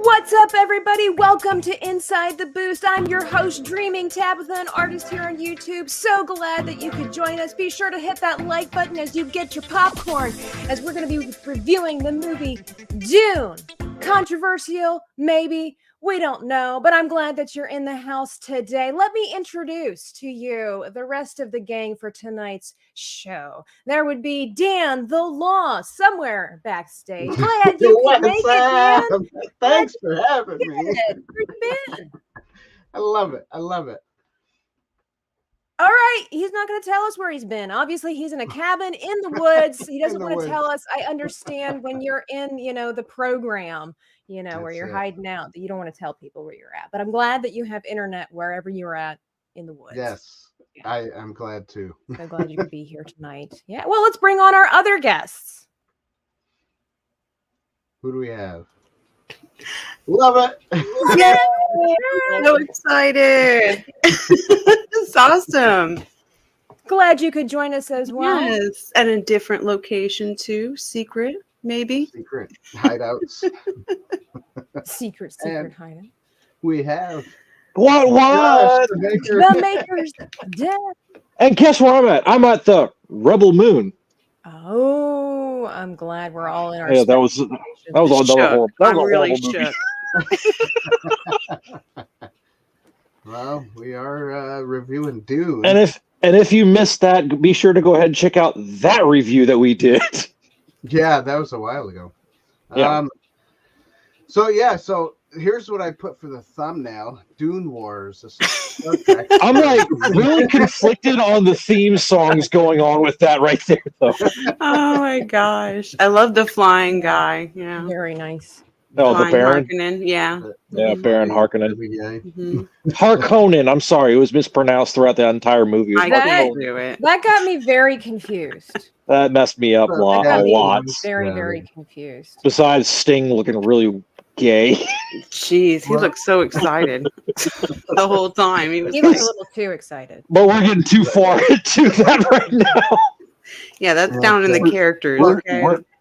What's up, everybody? Welcome to Inside the Boost. I'm your host, Dreaming Tabitha, an artist here on YouTube. So glad that you could join us. Be sure to hit that like button as you get your popcorn, as we're going to be reviewing the movie Dune. Controversial, maybe. We don't know, but I'm glad that you're in the house today. Let me introduce to you the rest of the gang for tonight's show. There would be Dan the Law somewhere backstage. Glad you could make it, Dan. Thanks for having me. Where you been? I love it. I love it. All right, he's not going to tell us where he's been. Obviously, he's in a cabin in the woods. He doesn't want to tell us. I understand when you're in, the program, where you're hiding out, that you don't want to tell people where you're at. But I'm glad that you have internet wherever you're at in the woods. Yes, yeah. I'm glad too. So glad you could be here tonight. Yeah, well, let's bring on our other guests. Who do we have? Love it. Yay! So excited. It's awesome. Glad you could join us as well. Yes, at a different location too. Secret, maybe. Secret hideouts. Secret hideout. We have what? The Maker's Death. And guess where I'm at? I'm at the Rebel Moon. Oh, I'm glad we're all in our. Yeah, that was another horrible. I'm really shook. Well, we are reviewing Dune. And if you missed that, be sure to go ahead and check out that review that we did. Yeah, that was a while ago. Yeah. So here's what I put for the thumbnail: Dune Wars. I'm like really conflicted on the theme songs going on with that right there, though. Oh my gosh, I love the flying guy. Yeah, very nice. Oh, the Baron. Harkonnen, yeah. Yeah, Baron Harkonnen. Mm-hmm. Harkonnen. I'm sorry, it was mispronounced throughout the entire movie. I can't do it. That got me very confused. That messed me up a lot. Very, very confused. Besides Sting looking really gay. Jeez, he looked so excited the whole time. He was a little too excited. But we're getting too far into that right now. Yeah, that's down in the characters.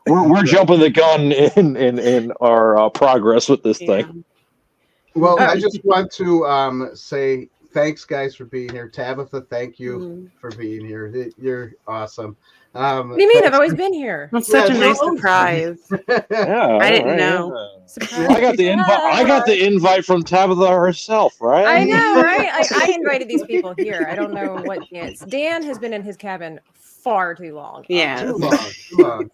We're jumping the gun in our progress with this thing. Well, I just want to say thanks, guys, for being here. Tabitha, thank you for being here. You're awesome. What do you mean? I've always been here. That's such a nice surprise. Yeah, I didn't know. Yeah. I got the invite. I got the invite from Tabitha herself, right? I know, right? I invited these people here. I don't know what it's. Dan has been in his cabin far too long. Yeah. Too long.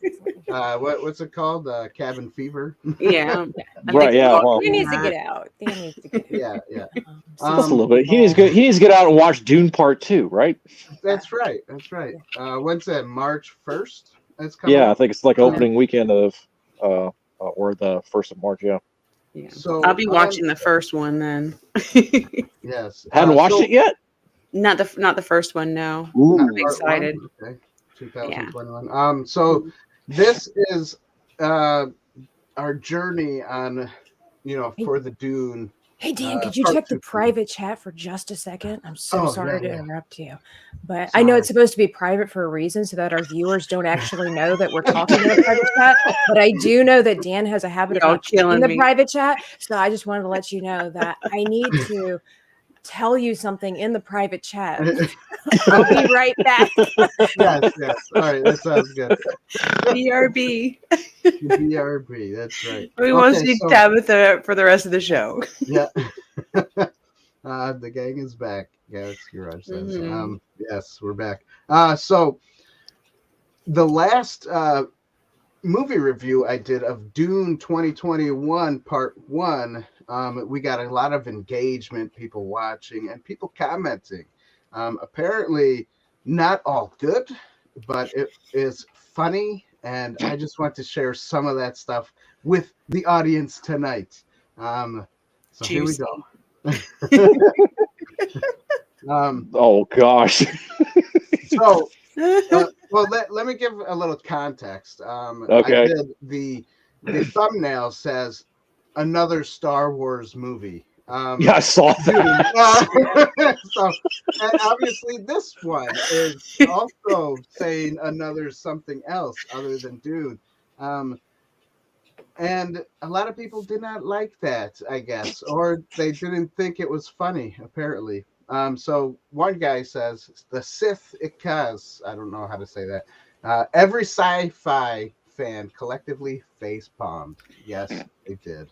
What's it called? Cabin fever? Yeah. Right, yeah. Well, he needs to get out. Dan needs to get out. Yeah. Just a little bit. He needs to get out and watch Dune Part 2, right? That's right. When's that? March 1st? That's coming. Yeah, I think it's like opening weekend of or the 1st of March, yeah. So I'll be watching the first one then. Yes. Hadn't watched it yet? Not the first one, no. Ooh. I'm excited. Okay. 2021. Yeah. So this is our journey on, for the Dune. Hey Dan, could you check the private chat for just a second? I'm so sorry to interrupt you, but I know it's supposed to be private for a reason so that our viewers don't actually know that we're talking in the private chat. But I do know that Dan has a habit of killing the private chat, so I just wanted to let you know that I need to tell you something in the private chat. I'll be right back. Yes. All right, that sounds good. BRB. BRB, that's right. We won't see Tabitha for the rest of the show. Yeah. The gang is back. Yeah, that's Garage says. Yes, we're back. So the last movie review I did of Dune 2021 Part 1, we got a lot of engagement, people watching and people commenting. Apparently not all good, but it is funny, and I just want to share some of that stuff with the audience tonight. So here we go. Oh gosh. So well, let me give a little context. Okay. I did the thumbnail says another Star Wars movie. Yeah, I saw that. So, and obviously this one is also saying another something else other than Dune. And a lot of people did not like that, I guess, or they didn't think it was funny, apparently. So one guy says, the Sith Ikaz, I don't know how to say that. Every sci-fi fan collectively face-palmed. Yes, they did.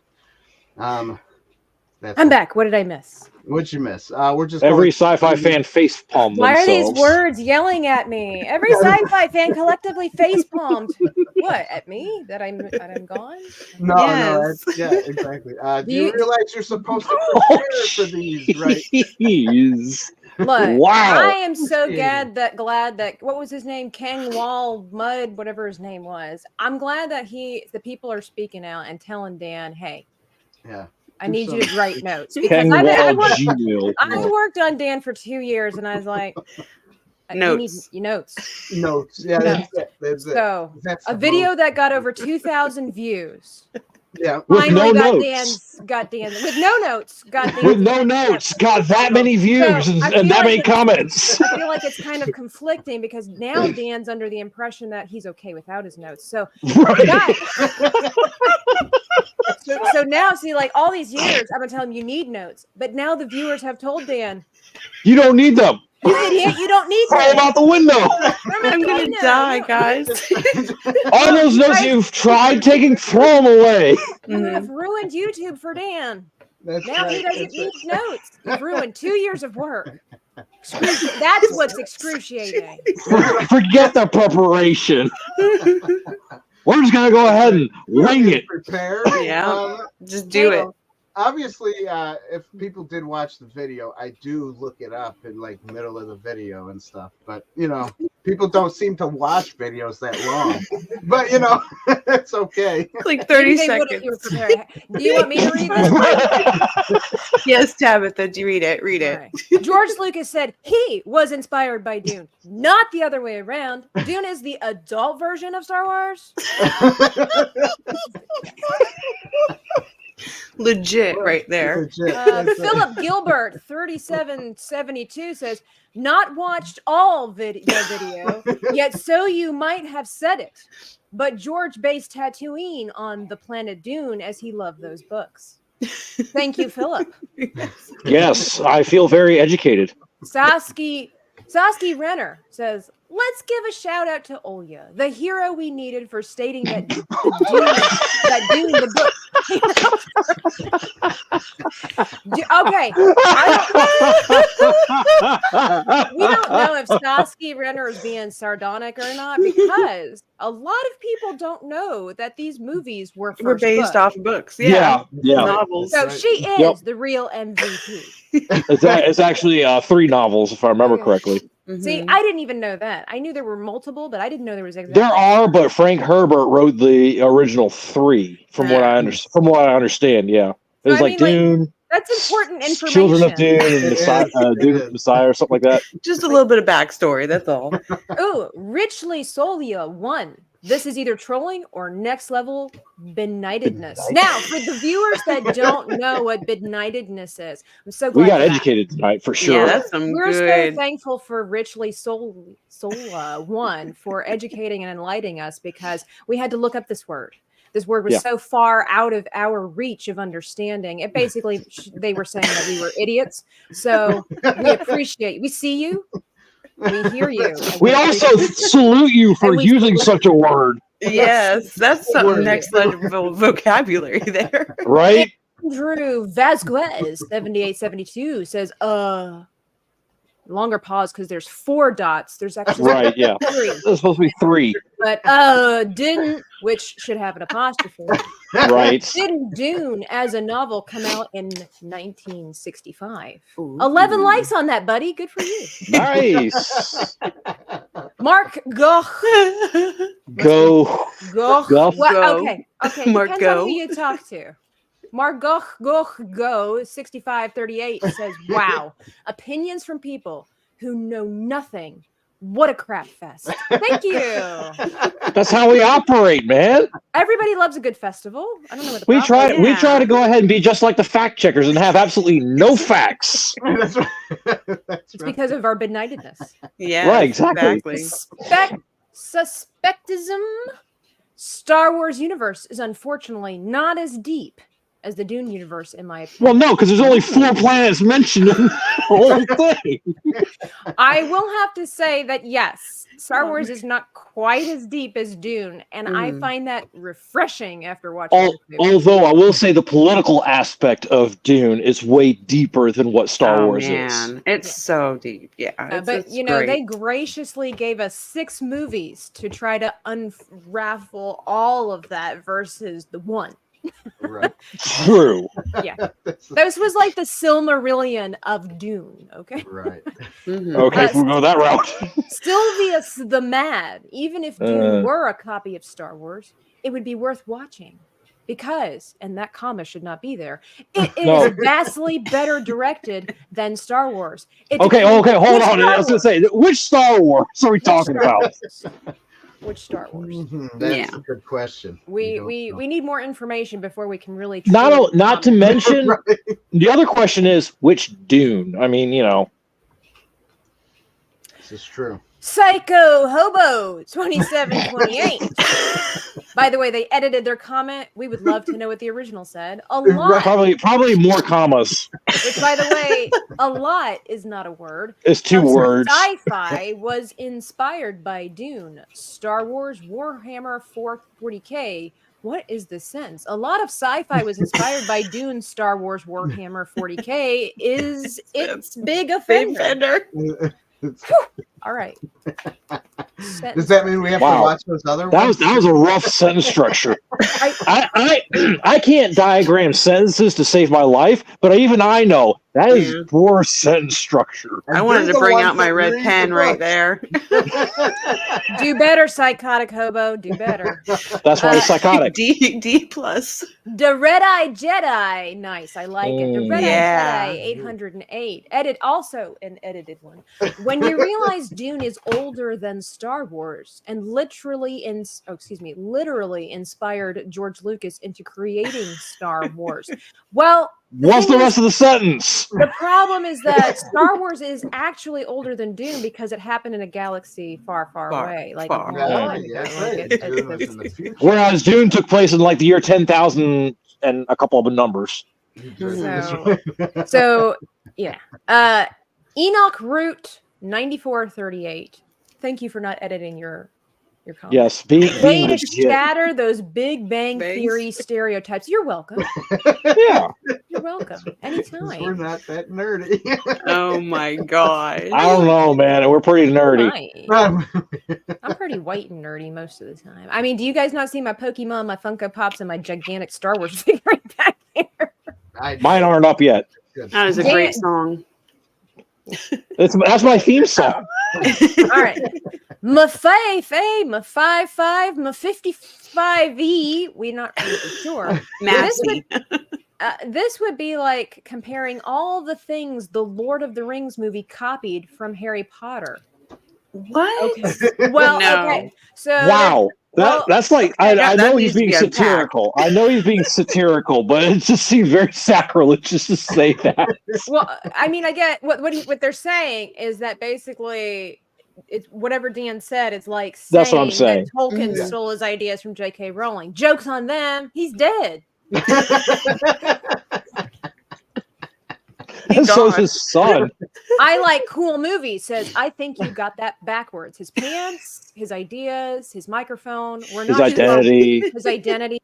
I'm back. What did I miss? What'd you miss? We're just every sci-fi fan face palmed Why themselves. are these words yelling at me? Every sci-fi fan collectively face palmed. What, at me? That I'm gone? No, Yes. yeah, exactly. Do you realize you're supposed to prepare for these, right? Jeez. Look, Wow. I am so glad that what was his name? Kang Wall Mud, whatever his name was. I'm glad that the people are speaking out and telling Dan, hey, Yeah. I need you to write notes. Because Ken I Gmail. worked on Dan for 2 years and I was like, Notes. You need notes. Notes. Yeah, that's it. That's it. So That's a the video most- that got over 2,000 views. Yeah. With Finally no got notes. Dan's with no notes. Got Dan's. With no notes, got that many views So, I and feel that like many it's- comments. I feel like it's kind of conflicting because now Dan's under the impression that he's okay without his notes. So, Right. so now, see, like all these years, I've been telling him you need notes, but now the viewers have told Dan, You don't need them. you idiot, you don't need Throw them notes. out the window. I'm gonna die, guys. All those notes you've tried taking, throw them away. You have ruined YouTube for Dan. That's Now he right. doesn't need notes. You've ruined 2 years of work. That's what's excruciating. Forget the preparation. We're just gonna go ahead and wing it. Prepare. Yeah. Just do it. Obviously, if people did watch the video, I do look it up in like middle of the video and stuff. But people don't seem to watch videos that long. But it's okay. Like 30 Maybe they would've- seconds. you were prepared. Do you want me to read this? Yes, Tabitha, do you read it? Read it. All right. George Lucas said he was inspired by Dune, not the other way around. Dune is the adult version of Star Wars. Legit right there. Legit. That's it. Philip Gilbert, 3772, says, not watched all the video, yet so you might have said it. But George based Tatooine on the planet Dune as he loved those books. Thank you, Philip. Yes, I feel very educated. Sasky Renner says, let's give a shout out to Olya, the hero we needed for stating that Dune the book. Okay. We don't know if Sasky Renner is being sardonic or not because a lot of people don't know that these movies were based books. off books. Yeah. Novels. So Right. she is Yep. the real MVP. It's actually 3 novels, if I remember correctly. See, I didn't even know that. I knew there were multiple, but I didn't know there was There are, but Frank Herbert wrote the original 3, from what I understand. From what I understand, yeah. It was I like mean, Dune, That's important information. Children of Dune, and It Messiah, is. Dune of Messiah, or something like that. Just a little bit of backstory, that's all. Oh, Richly Solia 1. This is either trolling or next level benightedness. Now, for the viewers that don't know what benightedness is, I'm so glad We got for that. educated tonight for sure. Yeah, that's some We're good. so thankful for Richly Sola 1 for educating and enlightening us because we had to look up this word. This word was so far out of our reach of understanding. It basically, they were saying that we were idiots. So we appreciate you. We see you. We hear you. and We also salute you for And we using salute such a word, Yes, that's some Word. next level vocabulary there. right? Drew Vasquez 7872 says longer pause because there's 4 dots. There's actually Right, yeah. 3, There's supposed to be 3, but didn't, which should have an apostrophe. right? Didn't Dune as a novel come out in 1965? 11 likes on that, buddy. Good for you. Nice. Mark Goch. Go. Goch. Goch. Well, okay. Mark Depends Go. on who you talk to. Mark Go 6538 says, "Wow, opinions from people who know nothing. What a crap fest." Thank you. That's how we operate, man. Everybody loves a good festival. I don't know what the We problem try. is. We try to go ahead and be just like the fact checkers and have absolutely no facts. That's right. That's It's right. because of our benightedness. Yeah, Right, exactly. Suspectism Star Wars universe is unfortunately not as deep as the Dune universe, in my opinion. Well, no, because there's only 4 planets mentioned in the whole thing. I will have to say that, yes, Star Wars is not quite as deep as Dune, and I find that refreshing after watching this movie. Although I will say the political aspect of Dune is way deeper than what Star Wars is. It's so deep. Yeah. But, it's you know, great. they graciously gave us 6 movies to try to unravel all of that versus the one. Right. True. Yeah. This was like the Silmarillion of Dune, okay? Right. Okay, we'll go that route. Sylvius the Mad. Even if Dune were a copy of Star Wars, it would be worth watching. Because, and that comma should not be there, it is vastly better directed than Star Wars. Okay, hold on. I was going to say, which Star Wars are we talking about? Which Star Wars? That's a good question. We need more information before we can really. Not to mention, the other question is which Dune. I mean, you know, this is true. Psycho Hobo 2728. By the way, they edited their comment. We would love to know what the original said. A lot. Probably more commas. Which, by the way, a lot is not a word. It's 2 words. Sci-fi was inspired by Dune. Star Wars Warhammer 40K. What is the sense? A lot of sci-fi was inspired by Dune. Star Wars Warhammer 40K is its big offender. All right. Does that mean we have to watch those other ones? That was a rough sentence structure. I can't diagram sentences to save my life, but even I know that is poor sentence structure. I wanted to bring out my red pen right there. Do better, psychotic hobo. Do better. That's why he's psychotic. D plus. The Red-Eye Jedi. Nice. I like it. The Red-Eye Jedi 808. Also an edited one. When you realize Dune is older than Star Wars and literally inspired George Lucas into creating Star Wars. Well, what's the rest of the sentence? The problem is that Star Wars is actually older than Dune because it happened in a galaxy far, far away. Whereas Dune took place in like the year 10,000 and a couple of numbers. So yeah. Enoch Root 9438. Thank you for not editing your comment. Yes, way to shatter those Big Bang Theory stereotypes. You're welcome. Yeah, you're welcome. Anytime. We're not that nerdy. Oh my god! I don't know, man. We're pretty nerdy. I'm pretty white and nerdy most of the time. I mean, do you guys not see my Pokemon, my Funko Pops, and my gigantic Star Wars figure back here? Mine aren't up yet. That is a great song. That's my theme song. All right. Ma 55, ma 55E. We're not really sure. This would be like comparing all the things the Lord of the Rings movie copied from Harry Potter. What? Okay. Well, okay. So wow. That's like I know he's being satirical. I know he's being satirical, but it just seems very sacrilegious to say that. Well, I mean, I get what they're saying is that basically it's whatever Dan said. It's like saying that's what I'm saying. That Tolkien stole his ideas from J.K. Rowling. Joke's on them. He's dead. And so's his son. I like cool movies. Says I think you got that backwards. His pants, his ideas, his microphone. We're not his identity. His identity.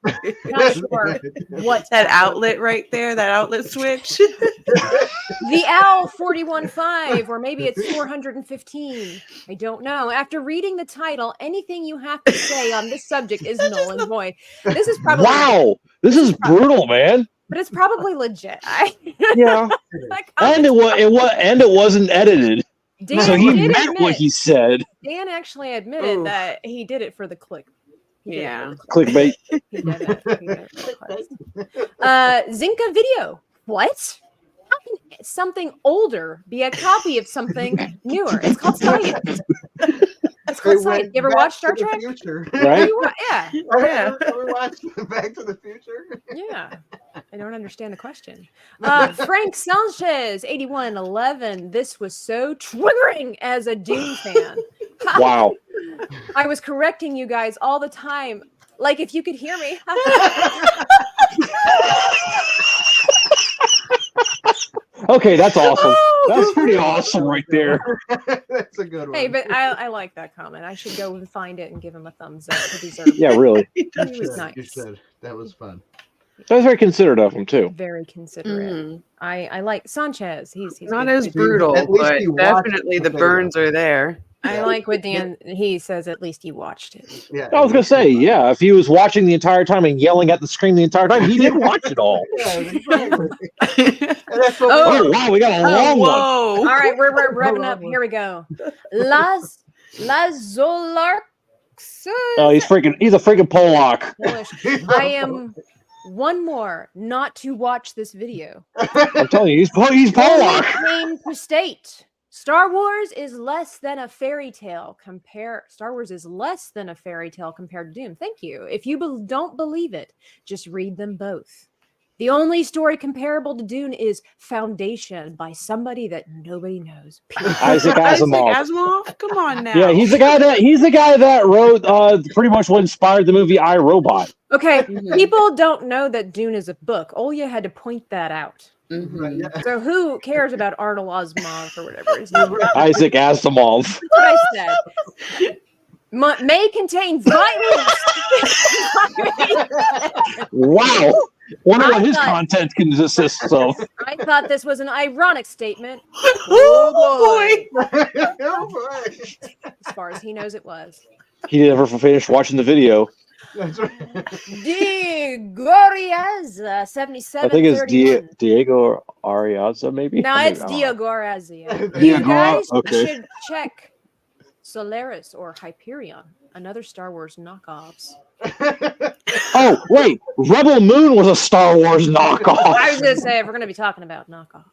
Not sure what's that outlet right there. That outlet switch. The Owl 415, or maybe it's 415. I don't know. After reading the title, anything you have to say on this subject is null and void. This is probably This is brutal, man. But it's probably legit. Yeah. And it wasn't edited. Dan so he meant what he said. Dan actually admitted that he did it for the click. Clickbait. He did it. Zinka Video. What? How can something older be a copy of something newer? It's called science. It's called science. You ever watch Star Trek? Right? Yeah. We watched Back to the Future. Yeah. I don't understand the question. Frank Sanchez, 8111. This was so triggering as a Dune fan. Wow. I was correcting you guys all the time. Like if you could hear me. Okay, that's awesome. That's pretty awesome right there. That's a good one. Hey, but I like that comment. I should go and find it and give him a thumbs up. He deserves it. Yeah, really. He you was should. nice. You should. That was fun. That was very considerate of him too. Very considerate. I like Sanchez. He's Not good. as brutal, At least but he watched definitely the the burns video. are there. I like what Dan he says. At least he watched it. Yeah, I was gonna say, yeah, if he was watching the entire time and yelling at the screen the entire time, he did watch it all. Yeah, exactly. And that's what Oh wow, we got a long one. All right, we're revving up. Here we go. Las Zolarks. Oh, he's a freaking Polak. I am one more not to watch this video. I'm telling you, he's Polak. Claim to state. Star Wars is less than a fairy tale. Star Wars is less than a fairy tale compared to Dune. Thank you. If you don't believe it, just read them both. The only story comparable to Dune is Foundation by somebody that nobody knows. Isaac Asimov. Asimov? Come on now. Yeah, he's the guy that wrote pretty much what inspired the movie I, Robot. Okay, people don't know that Dune is a book. Olya had to point that out. Mhm. So who cares about Arnold Asimov or whatever his name is? Isaac Asimov. That's what I said. May contain violence. Wow. Wonder what his content consists of. I thought this was an ironic statement. Oh boy. Oh, boy. As far as he knows, it was. He never finished watching the video. That's right. Diogoriaza, 77. I think it's Diego Ariaza, maybe. No, it's Diogoriaza. Diogora, You guys okay. should check Solaris or Hyperion, another Star Wars knockoffs. Oh, wait. Rebel Moon was a Star Wars knockoff. I was going to say, if we're going to be talking about knockoffs.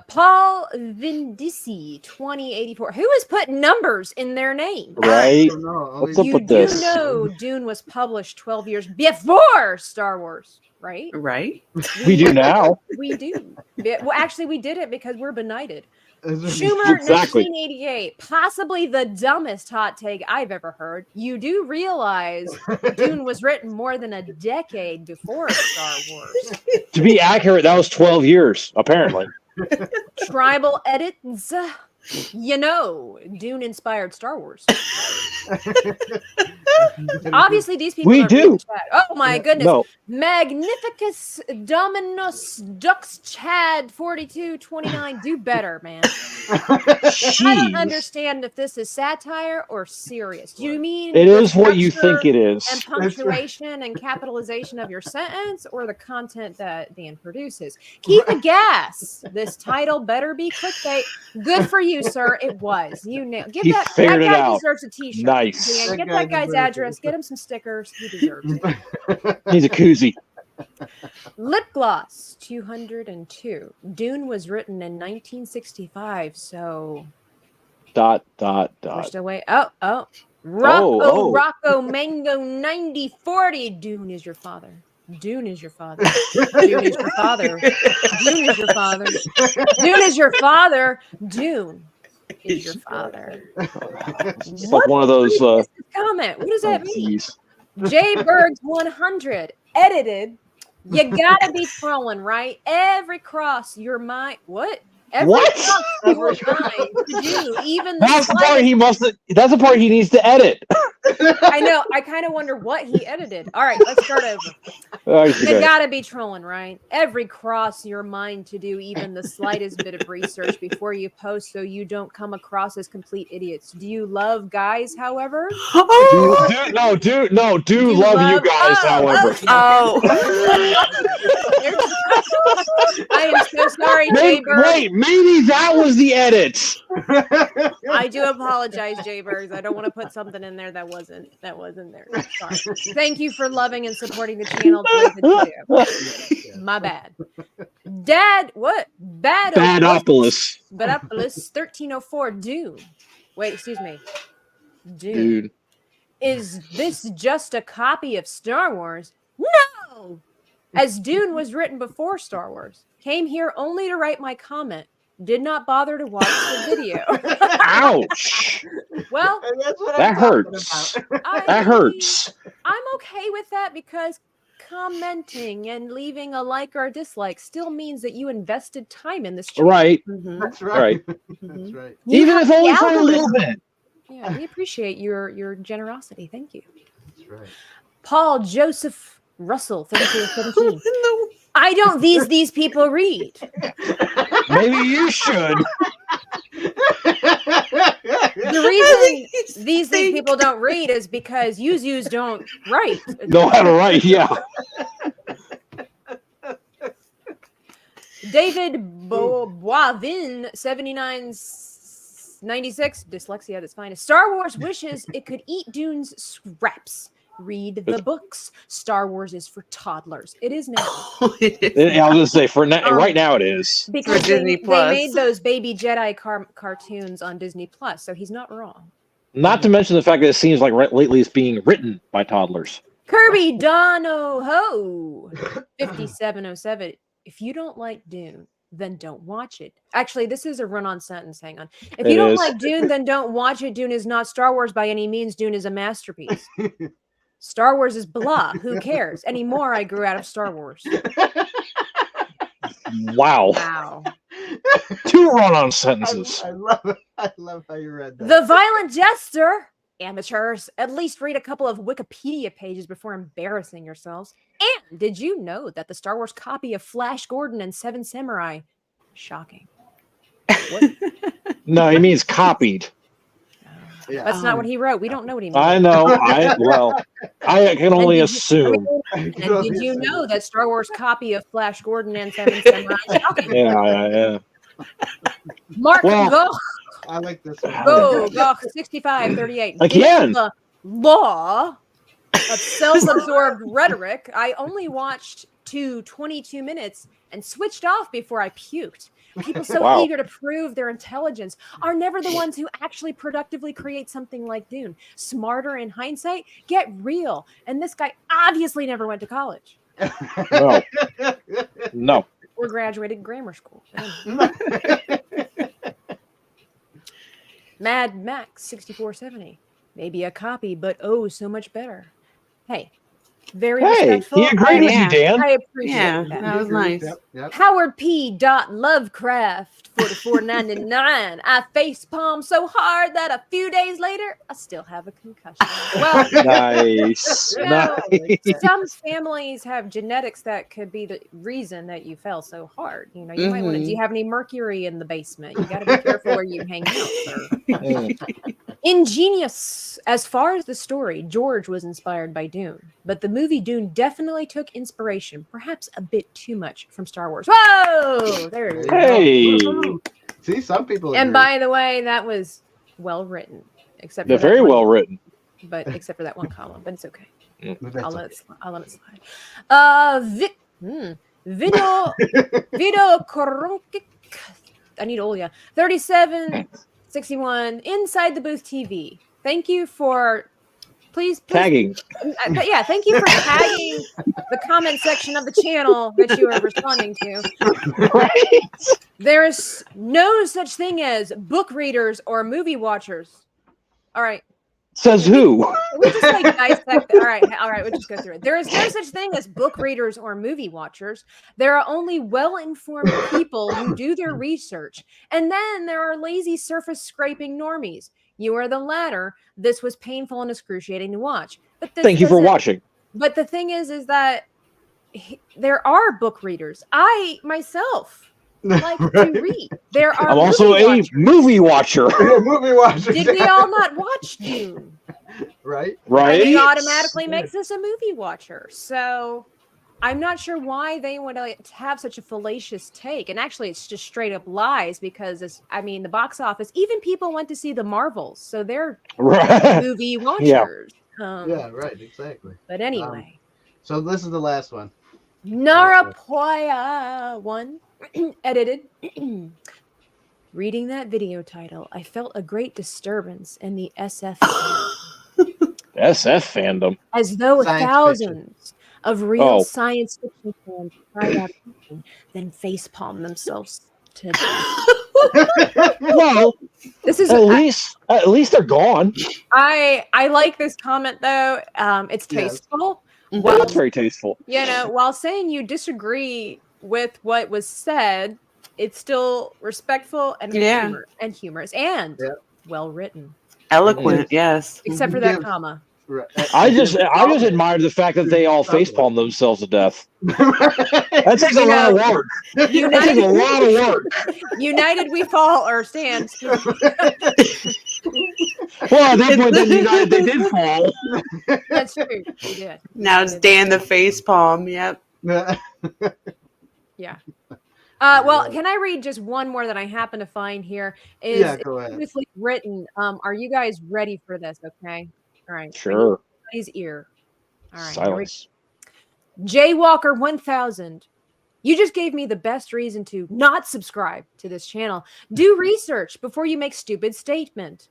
Paul Vindici, 2084. Who has put numbers in their name? Right? I don't know. What's up You with do this? know Dune was published 12 years before Star Wars, right? Right? We do now. We do. Well, actually, we did it because we're benighted. That's right. Schumer, Exactly. 1988. Possibly the dumbest hot take I've ever heard. You do realize Dune was written more than a decade before Star Wars. To be accurate, that was 12 years, apparently. Tribal edits. You know, Dune inspired Star Wars. Obviously, these people We are do. reading the chat. Oh my goodness. No. Magnificus Dominus Dux Chad 4229. Do better, man. I don't Jeez. understand if this is satire or serious. Do you mean It the is what you structure think it is. and punctuation and capitalization of your sentence, or the content that Dan produces? Keep a gas. This title better be clickbait. Good for you, sir. It was. You know. Give He that figured it guy out. deserves a t-shirt. Nice. Dan, That get guy that guy's deserves address. it. Get him some stickers. He deserves it. He's a koozie. Lip gloss 202. Dune was written in 1965, so Dot. we're still waiting. Oh. Rocco, oh. Rocco Mango 9040. Dune is your father. Dune is your father. Dune is your father. Dune is your father. Dune is your father. Dune is your father. It's like one of those. Comment. What does that mean? Jeez. J Bergs 100 edited. You gotta be throwing right. Every cross your mind. What? Every What? cross your mind to do. Even the That's the part slightest- he must. That's the part he needs to edit. I know. I kind of wonder what he edited. All right, let's start over. Okay. You gotta be trolling, right? Every cross your mind to do even the slightest bit of research before you post, so you don't come across as complete idiots. Do you love guys, however? Do love you guys, however. Oh. I am so sorry, Jay Berg. Wait, maybe that was the edit. I do apologize, Jay Bergs. I don't want to put something in there that wasn't there. Sorry. Thank you for loving and supporting the channel the way that you do. My bad. Dad, what? Badopolis. Badopolis 1304 Dune. Wait, excuse me. Dune. Dude. Is this just a copy of Star Wars? No! As Dune was written before Star Wars. Came here only to write my comment. Did not bother to watch the video. Ouch. Well, And that's what That I'm talking hurts. about. That hurts. I'm okay with that because commenting and leaving a like or a dislike still means that you invested time in this channel. Right. That's right. Right. That's right. You Even have if the only for a little algorithm. bit. Yeah, we appreciate your generosity. Thank you. That's right. Paul Joseph Russell, 3217. No. I don't these people read. Maybe you should. The reason these people don't read is because yous don't write. Know how to write, yeah. David Boivin, 7996, dyslexia at its finest. Star Wars wishes it could eat Dune's scraps. Read the books. Star Wars is for toddlers. It is now. I was gonna say right now it is. Because Disney they Plus. made those Baby Jedi cartoons on Disney Plus, so he's not wrong. Not to mention the fact that it seems like lately it's being written by toddlers. Kirby Dono Ho, 5707. If you don't like Dune, then don't watch it. Actually, this is a run-on sentence. Hang on. If you don't like Dune, then don't watch it. Dune is not Star Wars by any means. Dune is a masterpiece. Star Wars is blah. Who cares? Anymore, I grew out of Star Wars. Wow. Wow. 2 run-on sentences. I love it. I love how you read that. The Violent Jester. Amateurs, at least read a couple of Wikipedia pages before embarrassing yourselves. And did you know that the Star Wars copy of Flash Gordon and Seven Samurai? Shocking. What? No, he means copied. Yeah. That's not what he wrote. We don't know what he meant. I know. I can only assume. And did you know that Star Wars copy of Flash Gordon and Seven Samurai? Shocking. Yeah. Mark Goch. I like this one. Goch 6538. Again. The law of self-absorbed rhetoric. I only watched 22 minutes and switched off before I puked. People so eager to prove their intelligence are never the ones who actually productively create something like Dune. Smarter in hindsight, get real. And this guy obviously never went to college. No. Or graduated grammar school. Mad Max 6470. Maybe a copy, but oh, so much better. Hey, very respectful. He agreed with you, Dan. I appreciate that. That was nice. Yep. Howard P. Lovecraft, $44.99. I facepalm so hard that a few days later, I still have a concussion. Well, Nice. you know, Nice. some families have genetics that could be the reason that you fell so hard. You know, you might want to. Do you have any mercury in the basement? You got to be careful where you hang out, sir. Ingenious. As far as the story, George was inspired by Dune, but the movie Dune definitely took inspiration, perhaps a bit too much, from Star Wars. Whoa! There it is. Hey. See, some people. And agree. by the way, that was well written, except for They're that very one- well written. but except for that one column, but it's okay. But I'll that's let it slide. Vito Koronkic. I need Olya. 3761 Inside the Booth TV. Thank you for please Tagging. yeah, thank you for tagging the comment section of the channel that you are responding to. Right? There is no such thing as book readers or movie watchers. All right. Says who? We just like dissect. All right, we'll just go through it. There is no such thing as book readers or movie watchers. There are only well-informed people who do their research. And then there are lazy surface scraping normies. You are the latter. This was painful and excruciating to watch. But this Thank you for doesn't- watching. But the thing is that there are book readers. I myself like to read. There are. I'm also a movie watcher. movie watcher. Did we all not watch Dune? Right. Right? It automatically makes us a movie watcher. So I'm not sure why they would have such a fallacious take. And actually, it's just straight up lies because, the box office, even people went to see the Marvels. So they're Right. movie watchers. Yeah, right. Exactly. But anyway. So this is the last one. Narapoya 1, edited. Reading that video title, I felt a great disturbance in the SF SF fandom. as though Science thousands of real Oh. science fiction fans cried out, then facepalm themselves to death. Well, This is at least they're gone. I like this comment though. It's tasteful. Mhm. Well, That's very tasteful. while saying you disagree with what was said, it's still respectful and humorous and well written. Eloquent, yes. Except for that comma. Right. I just admired the fact that they all facepalm themselves to death. That takes a lot of work. That takes a lot of work. United we fall or stand. Well, at that point, then United they did fall. That's true. We did. Now it's Dan the face palm. Yep. Yeah. Well, can I read just one more that I happen to find here? Go ahead. Beautifully written. Are you guys ready for this? Okay. All right. Sure. Everybody's ear. All right. Silence. Jaywalker 1000. You just gave me the best reason to not subscribe to this channel. Do research before you make stupid statement.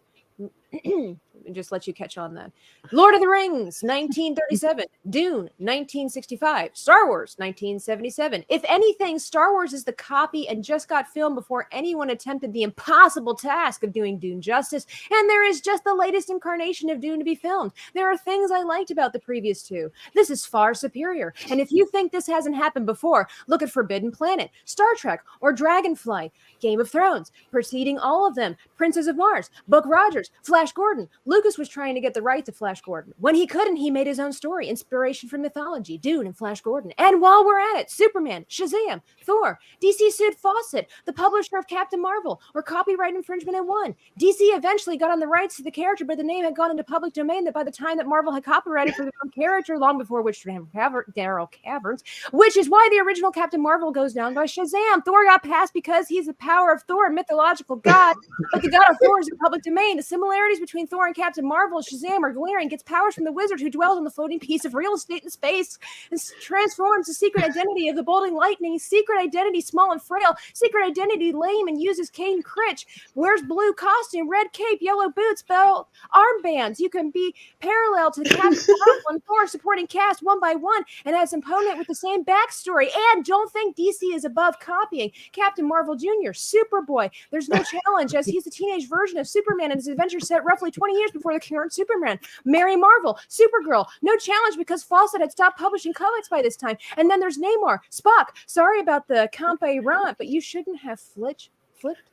Just let you catch on that. Lord of the Rings, 1937. Dune, 1965. Star Wars, 1977. If anything, Star Wars is the copy and just got filmed before anyone attempted the impossible task of doing Dune justice. And there is just the latest incarnation of Dune to be filmed. There are things I liked about the previous two. This is far superior. And if you think this hasn't happened before, look at Forbidden Planet, Star Trek, or Dragonfly, Game of Thrones, preceding all of them, Princes of Mars, Buck Rogers, Flash Gordon. Lucas was trying to get the rights to Flash Gordon. When he couldn't, he made his own story, inspiration from mythology, Dune and Flash Gordon. And while we're at it, Superman, Shazam, Thor, DC sued Fawcett, the publisher of Captain Marvel, or copyright infringement and won. DC eventually got on the rights to the character, but the name had gone into public domain that by the time that Marvel had copyrighted for their own character, long before which Daryl Caverns, which is why the original Captain Marvel goes down by Shazam. Thor got passed because he's the power of Thor, mythological god, but the god of Thor is in public domain. The similarities between Thor and Captain Marvel and Shazam are glaring. Gets powers from the wizard who dwells on the floating piece of real estate in space and transforms the secret identity of the bolting lightning. Secret identity small and frail. Secret identity lame and uses Cain Critch. Wears blue costume, red cape, yellow boots, belt, armbands. You can be parallel to Captain Marvel and Thor, supporting cast one by one and has an opponent with the same backstory. And don't think DC is above copying Captain Marvel Jr., Superboy. There's no challenge as he's a teenage version of Superman and his adventure set roughly 20 years before the current Superman. Mary Marvel, Supergirl, no challenge because Fawcett had stopped publishing comics by this time. And then there's Namor, Spock. Sorry about the Campe run, but you shouldn't have flipped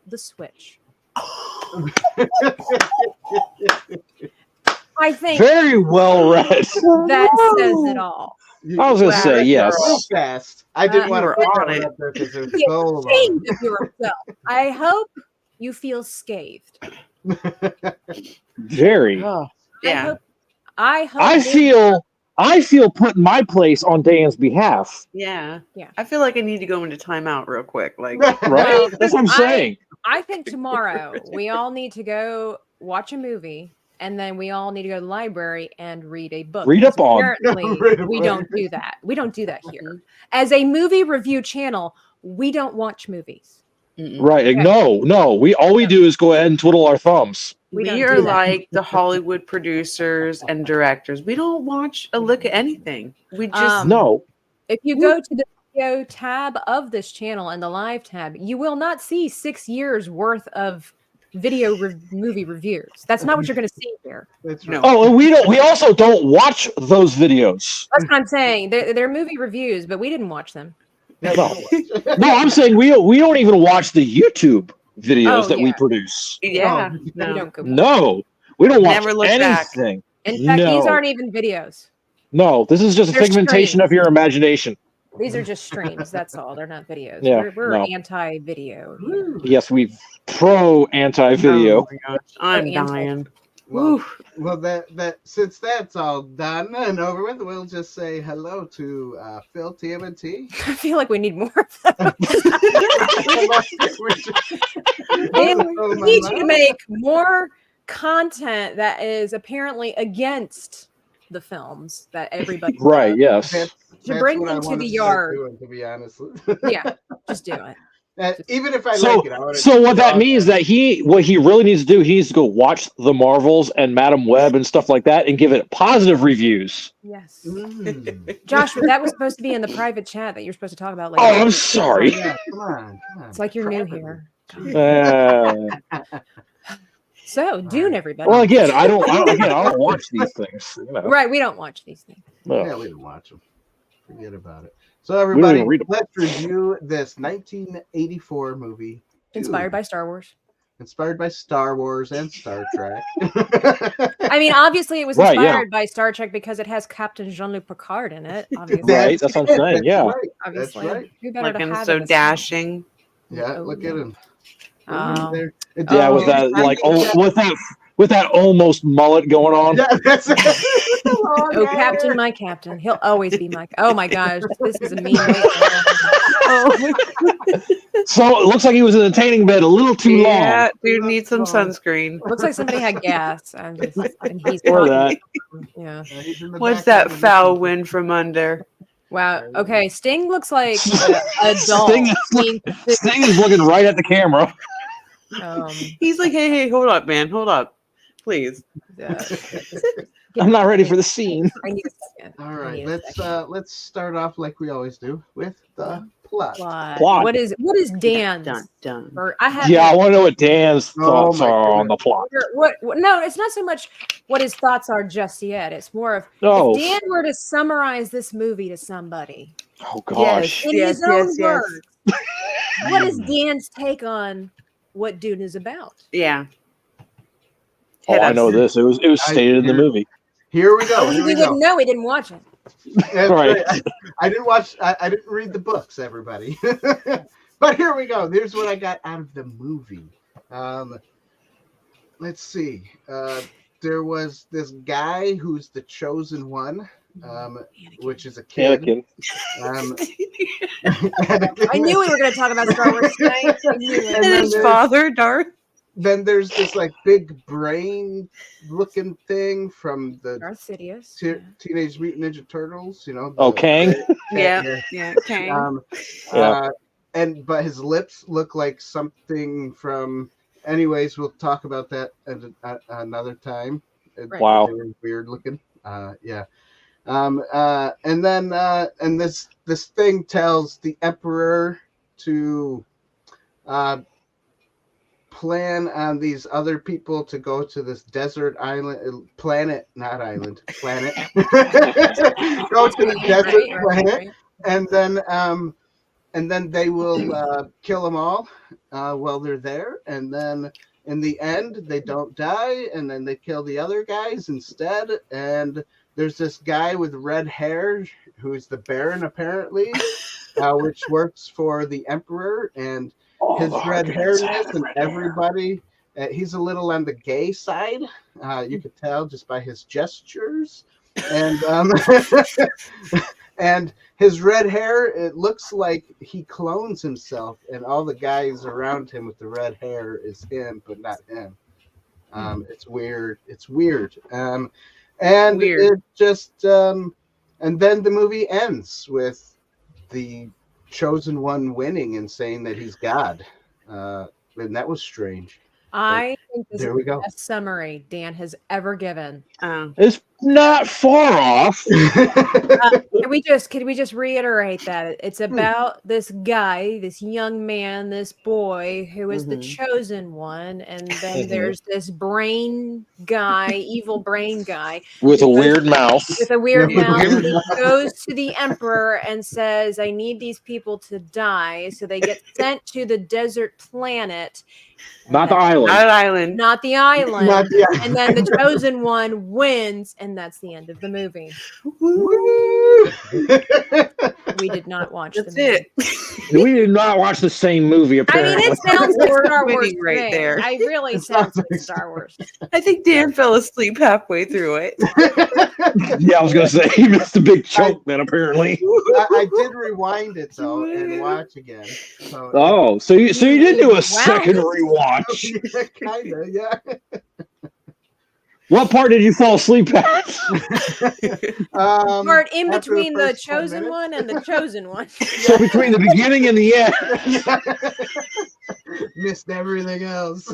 the switch. I think very well read. That says it all. I was going to say yes. So fast. I didn't want to put on it. Because it was so long. I hope you feel scathed. Very. Oh, yeah. I hope I feel put in my place on Dan's behalf. Yeah. Yeah. I feel like I need to go into timeout real quick. Like, Right? That's what I'm saying. I think tomorrow we all need to go watch a movie, and then we all need to go to the library and read a book. Read up on. Apparently, we don't do that. We don't do that here. As a movie review channel, we don't watch movies. Right. Okay. No. All we do is go ahead and twiddle our thumbs. We are like the Hollywood producers and directors. We don't watch a look at anything. We just no. If you go to the video tab of this channel and the live tab, you will not see 6 years worth of video movie reviews. That's not what you're going to see here. That's right. Oh, and we also don't watch those videos. That's what I'm saying. They're movie reviews, but we didn't watch them. No, I'm saying we don't even watch the YouTube videos that we produce. Yeah. No, we don't watch anything. In fact, these aren't even videos. No, this is just a pigmentation of your imagination. These are just streams. That's all. They're not videos. Yeah, we're anti-video. Yes, we anti-video. Oh my gosh, I'm dying. Well, that since that's all done and over with, we'll just say hello to Phil TMNT. I feel like we need more of that. We need you to make more content that is apparently against the films that everybody right loves. Yes, to bring them to the yard. Doing, to be honest. Yeah, just do it. Even if I like it, so what that means that what he really needs to do, he needs to go watch the Marvels and Madam Web and stuff like that and give it positive reviews. Yes. Joshua, that was supposed to be in the private chat that you're supposed to talk about later. Oh, I'm sorry. Yeah, come on. It's like you're new here. So, Dune, everybody. Well, again, I don't watch these things. You know. Right, we don't watch these things. No. Yeah, we don't watch them. Forget about it. So, everybody, read 'em. let's review this 1984 movie. Inspired Dune. by Star Wars. Inspired by Star Wars and Star Trek. I mean, obviously, it was Right, inspired by Star Trek because it has Captain Jean-Luc Picard in it. Obviously, Right, that's what I'm saying. Yeah. Right. obviously, That's right. who better to Looking have so it? dashing. Yeah, Oh, look yeah. at him. Oh. There. Yeah, with that with that almost mullet going on. Yeah, that's it. Oh, Captain, my Captain. He'll always be my. Oh my gosh, this is a mean way. Oh. So it looks like he was in the tanning bed a little too Yeah, long. dude needs some sunscreen. Looks like somebody had gas. And he's Or that. Yeah. He's in the What's back that of the foul movie. wind from under? Wow. Okay, Sting looks like a doll. Sting is looking right at the camera. He's like, hey, hold up, man, hold up, please. I'm not ready for the scene. I need a second. All right, let's start off like we always do with the plot. Plot. Plot. What is Dan's? Done. Or I have. Yeah, I want to know what Dan's Oh thoughts my are on goodness. the plot. What? No, it's not so much what his thoughts are just yet. It's more of Oh, if Dan were to summarize this movie to somebody oh gosh. in his own words, what is Dan's take on what Dune is about? Yeah. Oh, I know this. It was stated in the movie. Here we go. Here We we wouldn't go. know. We didn't watch it. That's Right. I didn't watch. I didn't read the books, everybody. But here we go. Here's what I got out of the movie. Let's see. There was this guy who's the chosen one, which is a kid. Anakin. I knew we were going to talk about Star Wars tonight. I knew it. And his father, Darth. Then there's this like big brain looking thing from the Darth Sidious. Teenage Mutant Ninja Turtles, you know. Oh, Cain? Yeah, Cain. Yeah. But his lips look like something from. Anyways, we'll talk about that at another time. Right. Wow. They were weird looking. Yeah. And then and this thing tells the Emperor to plan on these other people to go to this desert island planet, not island, planet. Go to the desert planet. Right. And then they will kill them all while they're there. And then in the end, they don't die. And then they kill the other guys instead. And there's this guy with red hair who is the Baron, apparently, which works for the Emperor. And his red hairiness and everybody, he's a little on the gay side. You could tell just by his gestures. And and his red hair, it looks like he clones himself, and all the guys around him with the red hair is him, but not him. It's weird. It's weird. And it just and then the movie ends with the chosen one winning and saying that he's God. And that was strange. I think this There is we the go. best summary Dan has ever given. It's not far off. Can we just reiterate that it's about this guy, this young man, this boy who is the chosen one, and then there's this brain guy, evil brain guy With a weird mouth. with a weird mouth. He goes to the Emperor and says, "I need these people to die," so they get sent to the desert planet. Not the island. Not an island. Not the island. Not the island. And then the chosen one wins, and that's the end of the movie. Woo! We did not watch That's the movie. it. We did not watch the same movie, I apparently. mean, it sounds like Star Wars Winning right right there. I really sounds like Star Wars. I think Dan fell asleep halfway through it. Yeah, I was going to say, he missed a big chunk then, apparently. I did rewind it though and watch again. So, Oh, so you did do a second Wow. rewatch. kinda, yeah. What part did you fall asleep at? Part in after between the first 10 chosen minutes. one and the chosen one. So between the beginning and the end. Missed everything else.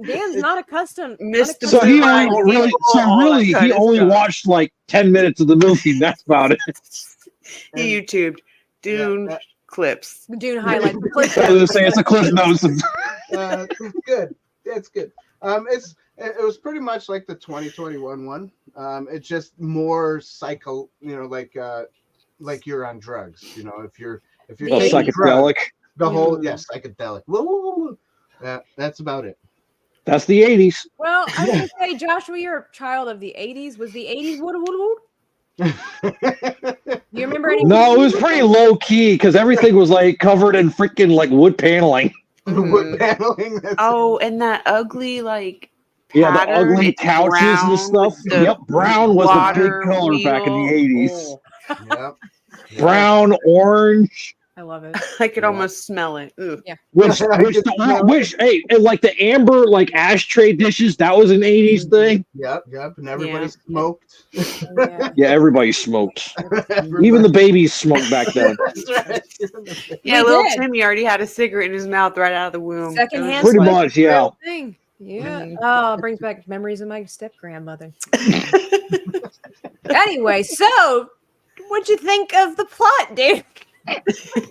Dan's not accustomed. Missed the So he Right. only really, All that he kind of only stuff. watched like 10 minutes of the movie. That's about it. He YouTubed Dune, clips. The Dune highlights. The I clips. was gonna say it's a cliff notes. Good. That's good. It was pretty much like the 2021 one. It's just more psycho, like you're on drugs. If you're taking psychedelic. drugs, the whole psychedelic. Woo. That's about it. That's the 80s. Well, I was gonna say, Joshua, you're a child of the 80s. Was the 80s wood? You remember any? No, it was pretty low key because everything was like covered in freaking like wood paneling. Wood paneling. And that ugly the pattern, ugly it's couches brown and stuff. with the Yep, brown was the water big color back in the 80s. Yep. Brown, orange. I love it. I could almost smell it. Ooh. Yeah. Which hey, and like the amber like ashtray dishes, that was an 80s thing. Yep. And everybody smoked. Yeah. Yeah, everybody smoked. Even the babies smoked back then. That's right. Yeah, We little did. Timmy already had a cigarette in his mouth right out of the womb. Secondhand Pretty smoke much, is a yeah. real thing. Yeah. Mhm. Oh, it brings back memories of my step grandmother. Anyway, so what'd you think of the plot, dude?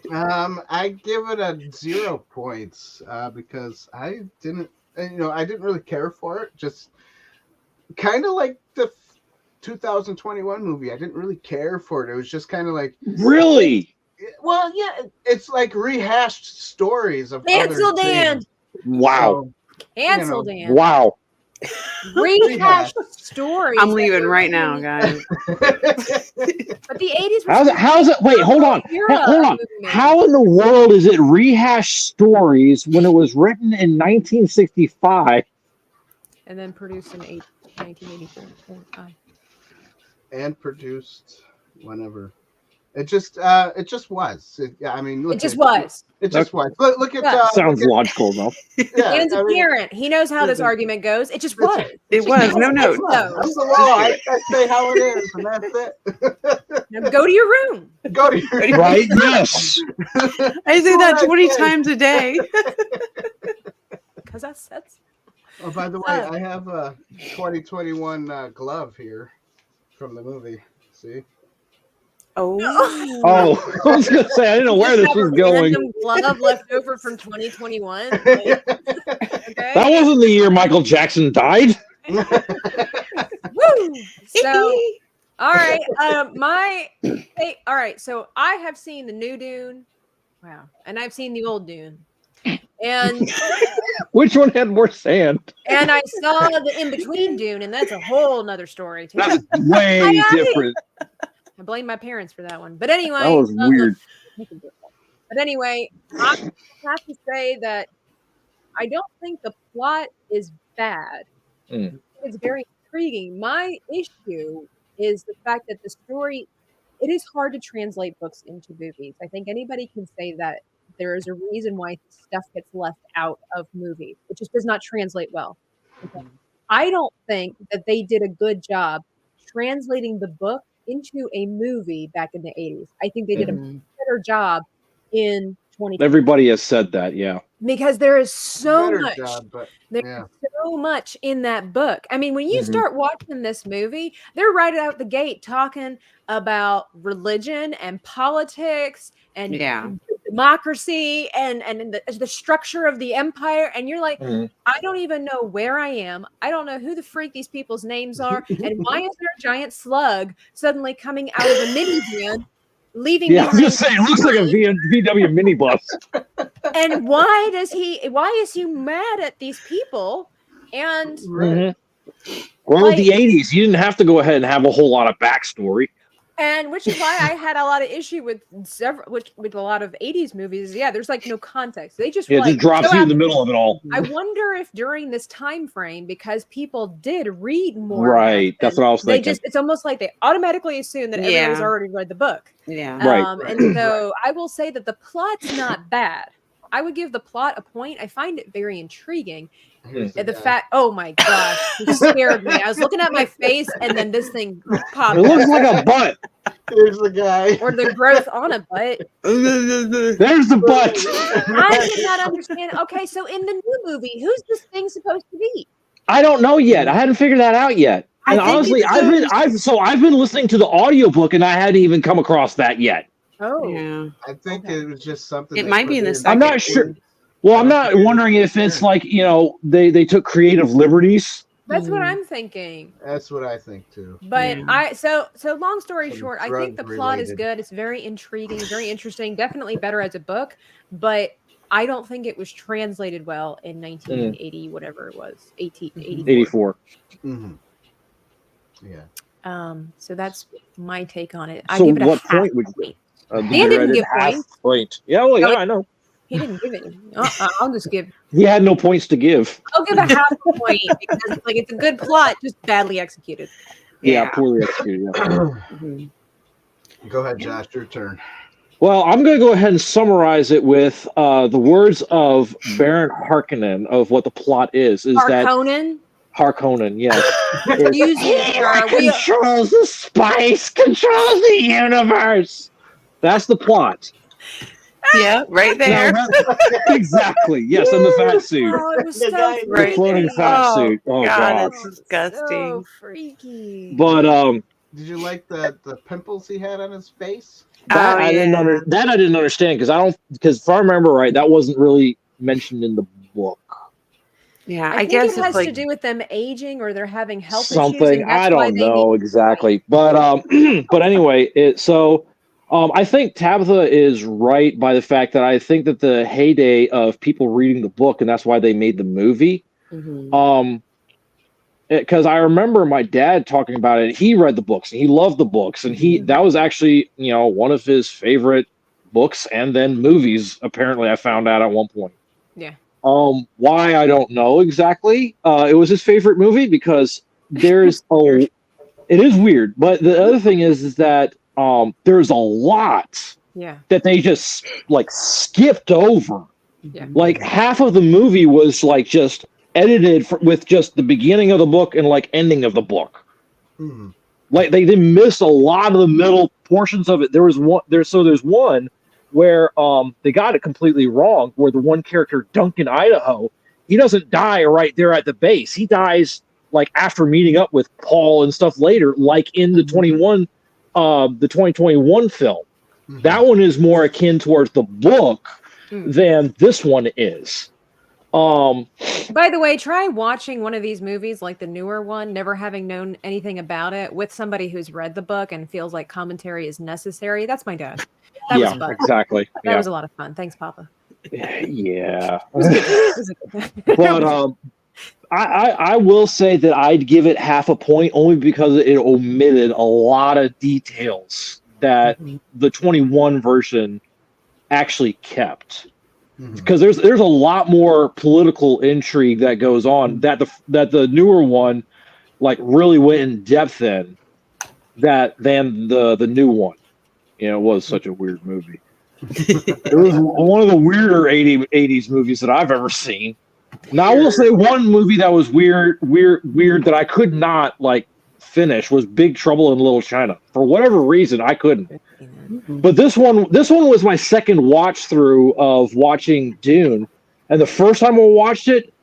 I give it a 0 points because I didn't really care for it. Just kind of like the 2021 movie. I didn't really care for it. It was just kind of like Really? well, yeah, it's like rehashed stories of Cancel other Dan. things. Wow. Cancel know, Dan. Wow. Rehashed stories. I'm that leaving were right written- now, guys. But the 80s was How's it? Wait, hold on. era Hold on. of movie making. How in the world is it rehashed stories when it was written in 1965? And then produced in 1984. and produced whenever. It just was. I mean, look It just at- was. It just was. Look at Yeah. Sounds look logical enough. at, yeah, Dan's a I mean, parent. He knows how this listen. argument goes. It just was. It was. No note. That's the law. I say how it is, and that's it. Now go to your room. Go to your Right? Yes. I say that 20 times a day. Because I said so. Oh, by the way, I have a 2021 glove here from the movie. See? Oh. Oh, I was gonna say I didn't know where this was going. Random glove left over from 2021. Like, okay. That wasn't the year Michael Jackson died. Woo! So, all right. All right. So I have seen the new Dune. Wow. And I've seen the old Dune. And Which one had more sand? I saw the in between Dune, and that's a whole nother story too. That's way different. I blame my parents for that one. But anyway, That was weird. But anyway, I have to say that I don't think the plot is bad. Mm. It's very intriguing. My issue is the fact that the story, it is hard to translate books into movies. I think anybody can say that there is a reason why stuff gets left out of movies. It just does not translate well. Okay. I don't think that they did a good job translating the book into a movie back in the 80s. I think they did a better job in 2020. Everybody has said that, yeah. Because there is so Better much. job, but There's yeah. so much in that book. I mean, when you start watching this movie, they're right out the gate talking about religion and politics and democracy and the structure of the empire. And you're like, I don't even know where I am. I don't know who the freak these people's names are. And why is there a giant slug suddenly coming out of a minivan, leaving Yeah, I was me gonna say it looks like a VW minibus. and why is he mad at these people? And Well, in the 80s, you didn't have to go ahead and have a whole lot of backstory. And which is why I had a lot of issue with with a lot of 80s movies. Yeah, there's like no context. They just It just drops you in the middle of it all. I wonder if during this time frame, because people did read more. Right. That's what I was thinking. It's almost like they automatically assume that everybody's already read the book. Yeah. Right. And so I will say that the plot's not bad. I would give the plot a point. I find it very intriguing. The fact, oh my gosh, it scared me. I was looking at my face, and then this thing popped. It looks like a butt. Here's the guy. Or the growth on a butt. There's the butt. I did not understand. Okay, so in the new movie, who's this thing supposed to be? I don't know yet. I hadn't figured that out yet. And honestly, I've been listening to the audiobook and I hadn't even come across that yet. Oh, Yeah. I think Okay. it was just something. It they might be put in the in. second. I'm not sure. one. Well, I I'm don't not think it- wondering if it's yeah. like, they took creative liberties. that's what Mhm. I'm thinking. That's what I think too. But Yeah. so long story Some short, I think the plot is drug-related. good. It's very intriguing, very interesting, definitely better as a book, but I don't think it was translated well in 1980, whatever it was, 1884. 84. Mm-hmm. Yeah. So that's my take on it. I So give it a what half point would you point. Dan Dan didn't give points. point. Yeah, well, yeah, No, I know. he didn't give any. I'll just give. He had no points to give. I'll give a half a point because like it's a good plot, just badly executed. Yeah, poorly executed. Yeah. Mhm. Go ahead, Josh. Your turn. Well, I'm going to go ahead and summarize it with the words of Baron Harkonnen of what the plot is that Harkonnen, Harkonnen, yes. excuse me, sir. Controls the spice, controls the universe. That's the plot. Yeah, right there. Now, exactly. Yes, in the fat suit. Oh, it was so Right The floating freaky. fat Oh, suit. Oh, God, God. it's disgusting. So freaky. But Did you like the pimples he had on his face? that Oh, I didn't yeah. I didn't understand because if I remember right, that wasn't really mentioned in the book. Yeah, I think guess it it's has like to do with them aging or they're having health issues. Something And that's I why don't they know need- exactly, but but anyway, I think Tabitha is right by the fact that I think that the heyday of people reading the book, and that's why they made the movie. Mhm. Because I remember my dad talking about it. He read the books and he loved the books, and that was actually one of his favorite books and then movies. Apparently, I found out at one point. Yeah. Why I don't know exactly. It was his favorite movie because there's Weird. it is weird, but the other thing is that there's a lot Yeah. that they just like skipped over. Yeah. Like half of the movie was like just edited with just the beginning of the book and like ending of the book. Hmm. Like they miss a lot of the middle portions of it. There's one where they got it completely wrong, where the one character, Duncan Idaho, he doesn't die right there at the base. He dies like after meeting up with Paul and stuff later, like in the 2021 film. Mhm. That one is more akin towards the book than this one is. By the way, try watching one of these movies, like the newer one, never having known anything about it, with somebody who's read the book and feels like commentary is necessary. That's my dad. That was fun. Exactly. That was a lot of fun. Thanks, Papa. Yeah. It was good. But I will say that I'd give it half a point only because it omitted a lot of details that the 21 version actually kept. Because there's a lot more political intrigue that goes on that the newer one like really went in depth in than the new one. It was such a weird movie. It was one of the weirder 80s movies that I've ever seen. Now I will say one movie that was weird that I could not like finish was Big Trouble in Little China. For whatever reason, I couldn't. But this one was my second watch through of watching Dune, and the first time I watched it,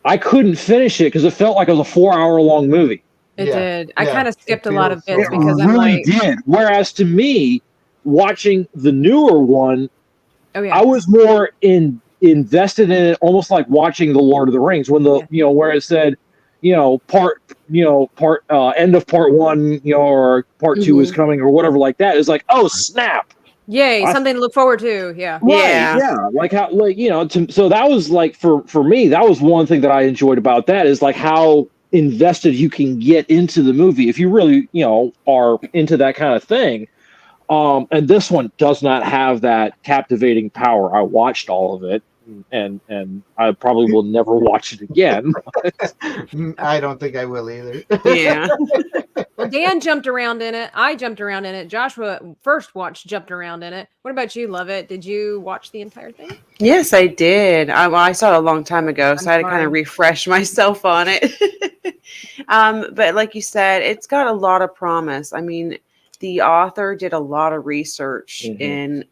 I couldn't finish it because it felt like it was a 4-hour long movie. It did. I Yeah, kind of skipped a lot of feels bits so because It I'm really like, did. Whereas to me, watching the newer one, oh yeah, I was more invested in it, almost like watching the Lord of the Rings when where it said, part end of part 1, or part 2 is coming or whatever like that. It's like, oh snap! yay, something to look forward to. Yeah. Like how so that was like for me, that was one thing that I enjoyed about that is like how invested you can get into the movie if you really are into that kind of thing. And this one does not have that captivating power. I watched all of it, and I probably will never watch it again. I don't think I will either. Yeah. Well, Dan jumped around in it. I jumped around in it. Joshua first jumped around in it. What about you, Lovett? Did you watch the entire thing? Yes, I did. I saw it a long time ago, so I had to kind of refresh myself on it. But like you said, it's got a lot of promise. I mean, the author did a lot of research in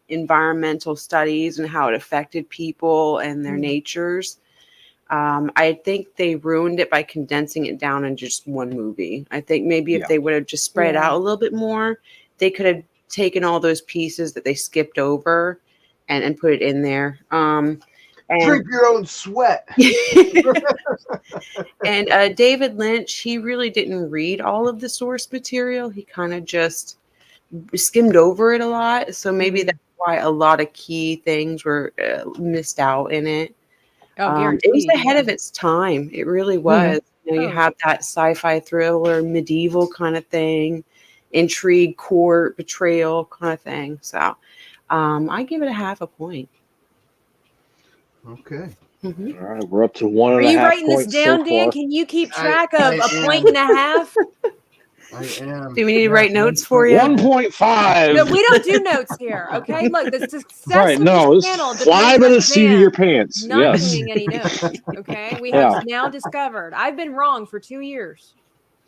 environmental studies and how it affected people and their natures. I think they ruined it by condensing it down in just one movie. I think maybe if they would have just spread it out a little bit more, they could have taken all those pieces that they skipped over and put it in there. And drink your own sweat. And David Lynch, he really didn't read all of the source material. He kind of just skimmed over it a lot. So maybe that's why a lot of key things were missed out in it. It was ahead of its time. It really was. You know, you have that sci-fi thriller, medieval kind of thing, intrigue, court, betrayal kind of thing. So I give it a half a point. Okay. Mm-hmm. All right, we're up to 1.5 points. Are you writing this down, so Dan? far. Can you keep track of a point and a half? I am. Do we need to write notes for you? 1.5. No, we don't do notes here. Okay, look, the success Right, of no, this it's channel fly by the seat of Dan your pants. not Yes. doing any notes. Okay, we have now discovered I've been wrong for 2 years.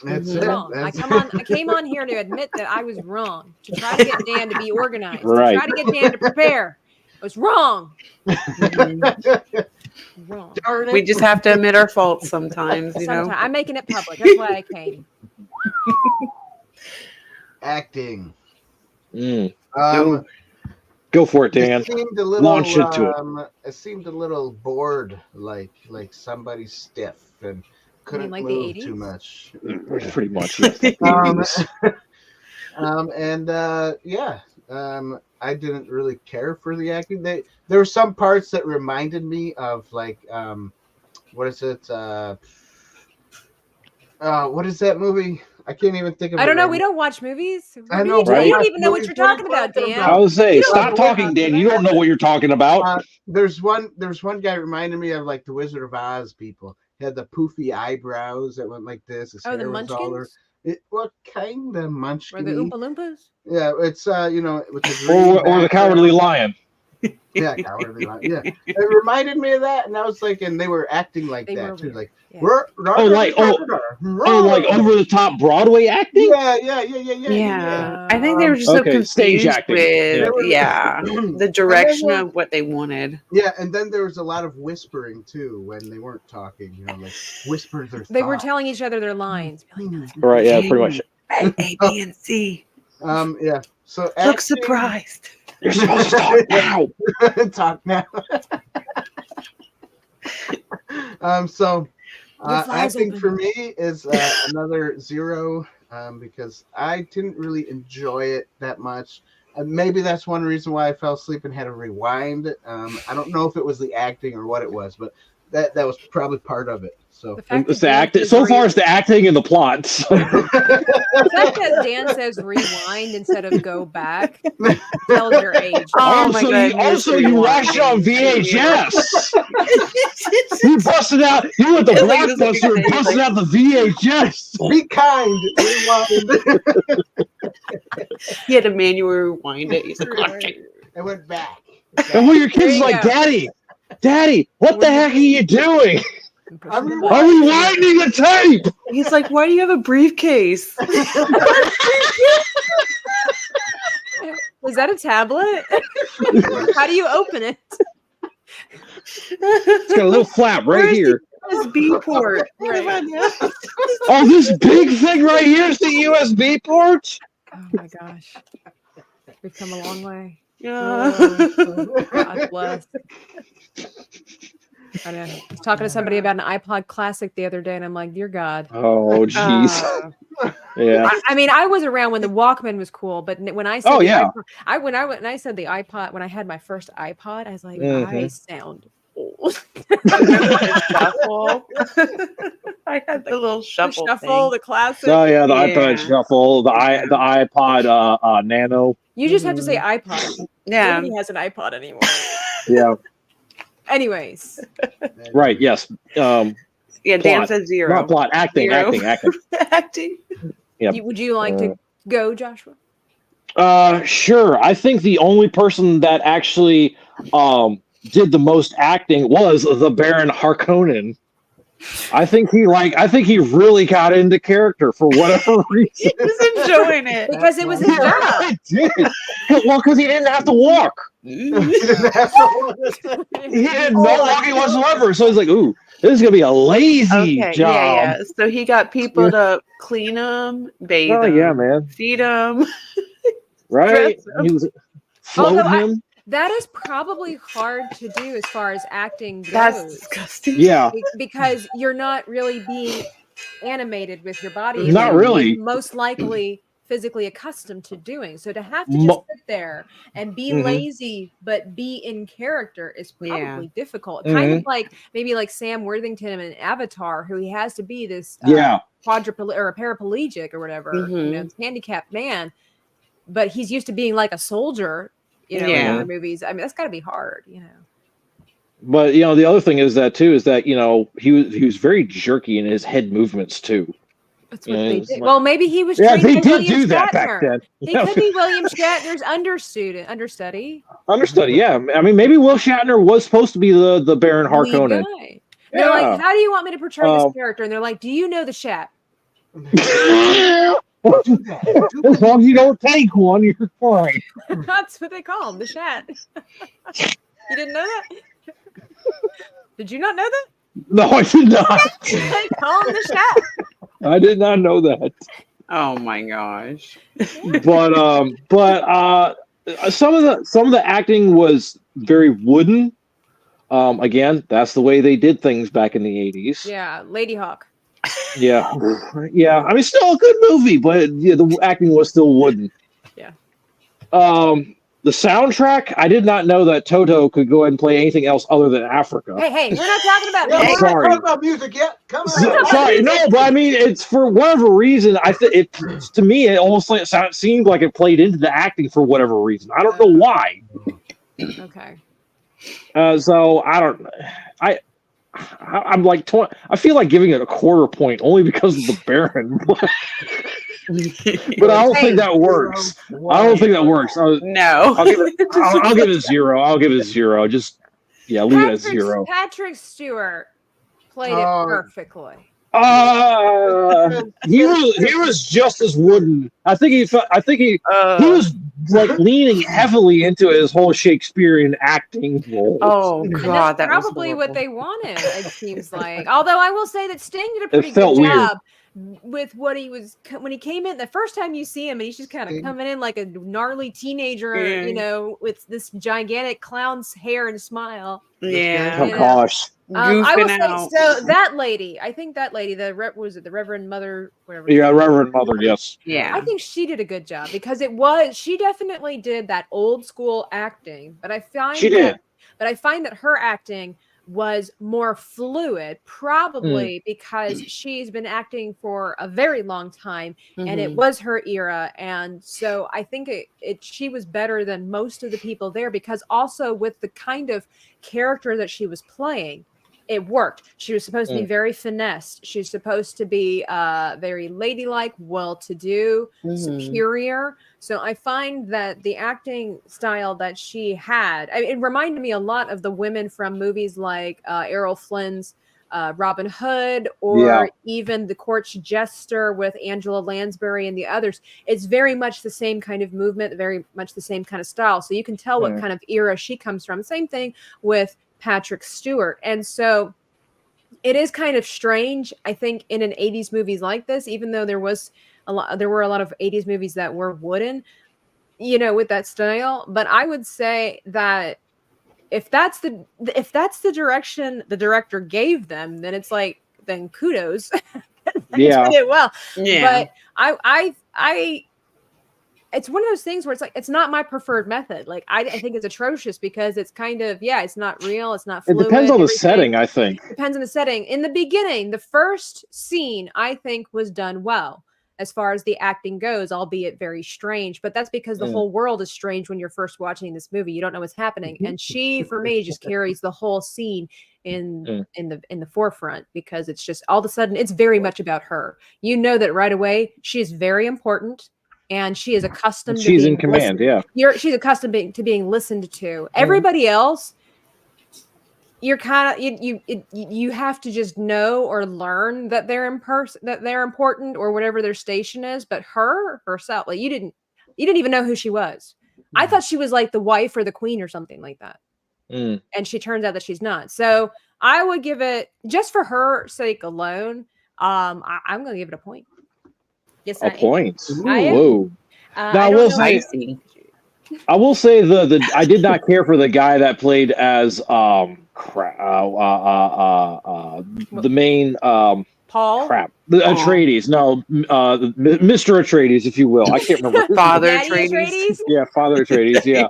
That's Wrong. it. I That's came on here to admit that I was wrong, to try to get Dan to be organized, Right. to try to get Dan to prepare. I was wrong. Wrong. Darn it. We just have to admit our faults sometimes, you know. Sometimes I'm making it public. That's why I came. Acting. Go for it, Dan. It seemed a little, Launch into it. It seemed a little bored, like somebody stiff and couldn't like the move 80s? too much. Pretty much. Yes. I didn't really care for the acting. There were some parts that reminded me of like what is it? What is that movie? I can't even think of it. I don't know. right We now. don't watch movies. I know, right? You don't even know what you're talking about, Dan. I was saying, stop talking, Dan. You don't know what you're talking about. There's one guy reminded me of like the Wizard of Oz people. He had the poofy eyebrows that went like this. His Oh, the hair was all Munchkins? what kind of munchkin? Or the Oompa Loompas? Yeah, it's with the green Or the Cowardly Lion. Yeah, Cowardly Lion. Yeah, it reminded me of that, and I was like, and they were acting like They that were too, weird. like Yeah. like over the top Broadway acting? Yeah. I think they were just so Okay, confused stage acting. with Yeah. the direction of what they wanted. Yeah, and then there was a lot of whispering too when they weren't talking. You know, like whispers or They were telling each other their lines. Be like, Right, yeah, pretty much. A, B, and C. Yeah. So Look acting- surprised. You're supposed to talk now. Talk now. So acting for me is another 0 because I didn't really enjoy it that much. Maybe that's one reason why I fell asleep and had to rewind. I don't know if it was the acting or what it was, but that was probably part of it. So It's the acting. So far, it's the acting and the plots. The fact that Dan says rewind instead of go back tells your age. Oh my God, you watched it on VHS. You busted out. You went to Blockbuster and busted out the VHS. be kind. Rewind. He had to manually rewind it. He's like, okay. I went back. And when your kids There you like, go. Daddy, what the heck are you doing? I'm I'm rewinding the tape. He's like, why do you have a briefcase? Is that a tablet? How do you open it? It's got a little flap right here. USB port. Oh, this big thing right here is the USB port. Oh my gosh. We've come a long way. Yeah. God bless. I know. I was talking to somebody about an iPod Classic the other day, and I'm like, dear God. Oh, jeez. Yeah. I mean, I was around when the Walkman was cool, but when I said Oh, the yeah. iPod, when I said the iPod, when I had my first iPod, I was like, I sound old. Shuffle. I had the little shuffle. The classic. Oh yeah, the Yeah. iPod Shuffle, the iPod Nano. You just have to say iPod. Yeah. Nobody has an iPod anymore. Yeah. Anyways, Right. Yes. Yeah. Dan Plot. said 0. Not plot. Acting. 0. Acting. Acting. Yep. would you like to go, Joshua? Sure. I think the only person that actually did the most acting was the Baron Harkonnen. I think he really got into character for whatever reason. He was enjoying it. Because it was his job. I did. Well, because he didn't have to walk. He had no walking whatsoever. So he's like, ooh, this is going to be a lazy job. Yeah. So he got people to clean them, bathe Oh, them, yeah, man. feed them. right? He was floating Although him. that is probably hard to do as far as acting goes. That's disgusting. Yeah, Because you're not really being animated with your body. Not You're really. most likely physically accustomed to doing. So to have to just sit there and be lazy but be in character is probably difficult. Kind of like maybe like Sam Worthington in Avatar, who he has to be this quadriplegic or a paraplegic or whatever, you know, handicapped man, but he's used to being like a soldier, you know, in other movies. I mean, that's got to be hard, you know. But you know, the other thing is that you know, he was very jerky in his head movements too. That's what they did. Well, maybe he was trained they by did William do that Shatner. back then. He could be William Shatner's understudy. Understudy, yeah. I mean, maybe Will Shatner was supposed to be the Baron Harkonnen. Guy. They're like, how do you want me to portray this character? And they're like, do you know the Shat? As long as you don't take one, you're fine. That's what they call him, the Shat. You didn't know that? Did you not know that? No, I did not. They call him the Shat. I did not know that. Oh my gosh. But some of the acting was very wooden. Again, that's the way they did things back in the 80s. Yeah, Lady Hawk. Yeah. I mean, still a good movie, but the acting was still wooden. Yeah. The soundtrack, I did not know that Toto could go ahead and play anything else other than Africa. Hey, we're not talking about Yeah, music. we're not talking about music yet. Come on. Sorry, no, but I mean, it's for whatever reason. To me, it almost seemed like it played into the acting for whatever reason. I don't know why. Okay. So I don't. I'm like, I feel like giving it a quarter point only because of the Baron. But I don't think that works. I don't think that works. No. I'll give it 0. I'll give it 0. Just leave it at 0. Patrick Stewart played it perfectly. He was just as wooden. I think he was like leaning heavily into his whole Shakespearean acting role. Oh God, that's probably what they wanted. It seems like. Although I will say that Sting did a pretty good job with what he was when he came in. The first time you see him, and he's just kind of coming in like a gnarly teenager, you know, with this gigantic clown's hair and smile. Yeah. Oh gosh. I will say, so that lady, I think that lady, the Reverend Mother, whatever. Yeah, Reverend Mother, yes. Yeah. I think she did a good job because she definitely did that old school acting, but I find that her acting was more fluid, probably because she's been acting for a very long time and it was her era. And so I think she was better than most of the people there because also with the kind of character that she was playing, it worked. She was supposed to be very finessed. She's supposed to be very ladylike, well-to-do, superior. So I find that the acting style that she had, it reminded me a lot of the women from movies like Errol Flynn's Robin Hood or even The Court's Jester with Angela Lansbury and the others. It's very much the same kind of movement, very much the same kind of style. So you can tell what kind of era she comes from. Same thing with Patrick Stewart. And so it is kind of strange, I think, in an 80s movies like this, even though there were a lot of 80s movies that were wooden, you know, with that style. But I would say that if that's the direction the director gave them, then it's like, then kudos. They did it well. Yeah. But I it's one of those things where it's like, it's not my preferred method. Like, I think it's atrocious because it's kind of, it's not real. It's not fluid. It depends on the setting, I think. It depends on the setting. In the beginning, the first scene, I think, was done well as far as the acting goes, albeit very strange. But that's because the whole world is strange when you're first watching this movie. You don't know what's happening. And she, for me, just carries the whole scene in the forefront because it's just all of a sudden, it's very much about her. You know that right away. She is very important. And she is accustomed to being in command. She's accustomed to being listened to. Everybody else, you're kind of you have to just know or learn that they're important or whatever their station is. But herself, like you didn't even know who she was. I thought she was like the wife or the queen or something like that. And she turns out that she's not. So I would give it, just for her sake alone, I'm going to give it a point. Yes, a point. I am. Whoa. Now, I will say the I did not care for the guy that played as the main Paul? the Atreides. No, Mr. Atreides, if you will. I can't remember. Father Daddy Atreides. Yeah, Father Atreides. Yeah.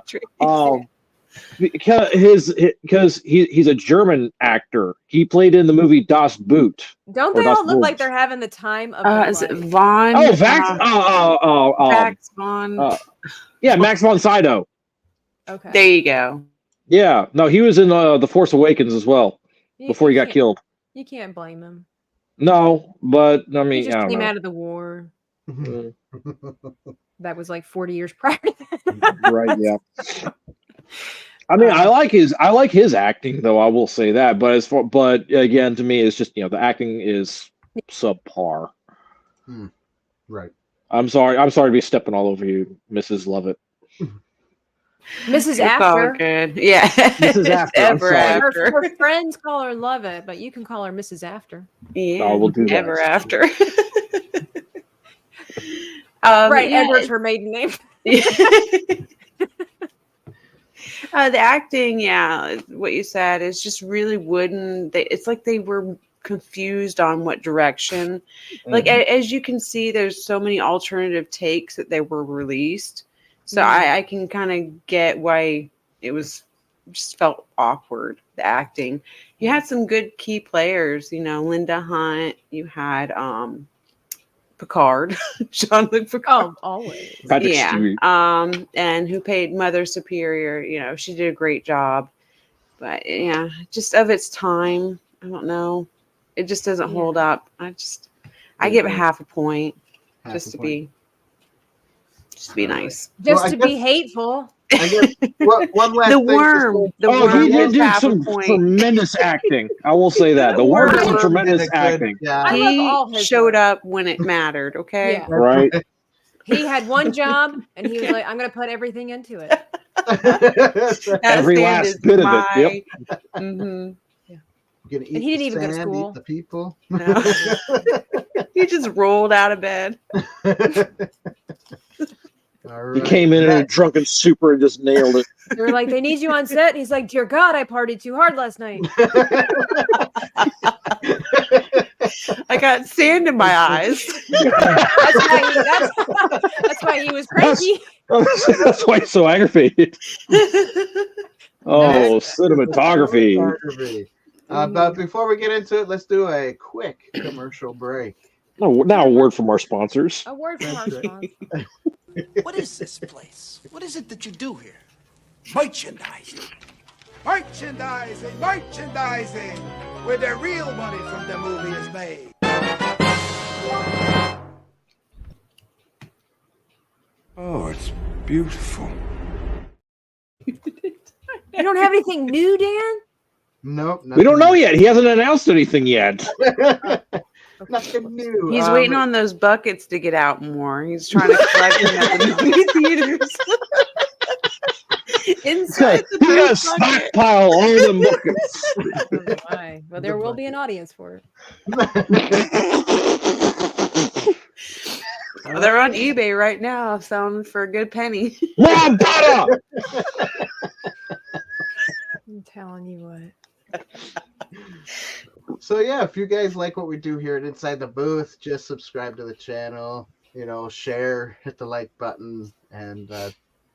Because he's a German actor. He played in the movie Das Boot. Don't they all look like they're having the time of their Is it life? Vaughn? Oh, Vax. Max Vaughn. Yeah, Max von Sydow. Okay. There you go. Yeah, no, he was in The Force Awakens as well before he got killed. You can't blame him. No, but I mean, He just I don't came know. out of the war. Mm, That was like 40 years prior to that. right? Yeah. I mean, I like his acting though. I will say that, but again, to me, it's just the acting is subpar. Right. I'm sorry to be stepping all over you, Mrs. Lovett. Mrs. It's all After. good. Yeah. Mrs. After, I'm Ever sorry. after. Her friends call her Lovett, but you can call her Mrs. After. Yeah. I will do that. Ever after. Right, yeah, Edward's her maiden name. The acting, yeah, what you said is just really wooden. It's like they were confused on what direction. Like as you can see, there's so many alternative takes that they were released. So I can kind of get why it was just felt awkward, the acting. You had some good key players, Linda Hunt, you had Picard, Jean-Luc Picard. Oh, always. Patrick Yeah. Stewart. And who played Mother Superior, she did a great job. But yeah, just of its time, I don't know. It just doesn't hold up. I give it half a point just to be nice. Just to be hateful. I guess one last The thing. worm. The worm he did is do half a some point. tremendous acting. I will say that. The worm did some tremendous acting. I love all He his showed work. up when it mattered, okay? Yeah. Right? He had one job, and he was like, I'm going to put everything into it. That Every stand last is bit of it, my- Mhm. Gonna eat And he didn't the even go to sand, school. Eat the people. No. He just rolled out of bed. All He right. came in a drunken super and just nailed it. They were like, they need you on set. And he's like, dear God, I partied too hard last night. I got sand in my eyes. That's why he was cranky. That's why he's so aggravated. Oh, cinematography. But before we get into it, let's do a quick commercial break. Oh, now a word from our sponsors. A word from our sponsor. What is this place? What is it that you do here? Merchandising. Merchandising, merchandising, where the real money from the movie is made. Oh, it's beautiful. You don't have anything new, Dan? Nope. We don't know yet. He hasn't announced anything yet. Nothing new. He's waiting on those buckets to get out more. He's trying to collect them at the movie theaters. Inside the He got a booth bucket. stockpile all them buckets. Oh, my. Well, there will be an audience for it. Oh, they're on eBay right now, selling for a good penny. Rob Butter! I'm telling you what. So yeah, if you guys like what we do here at Inside the Booth, just subscribe to the channel, share, hit the like button, and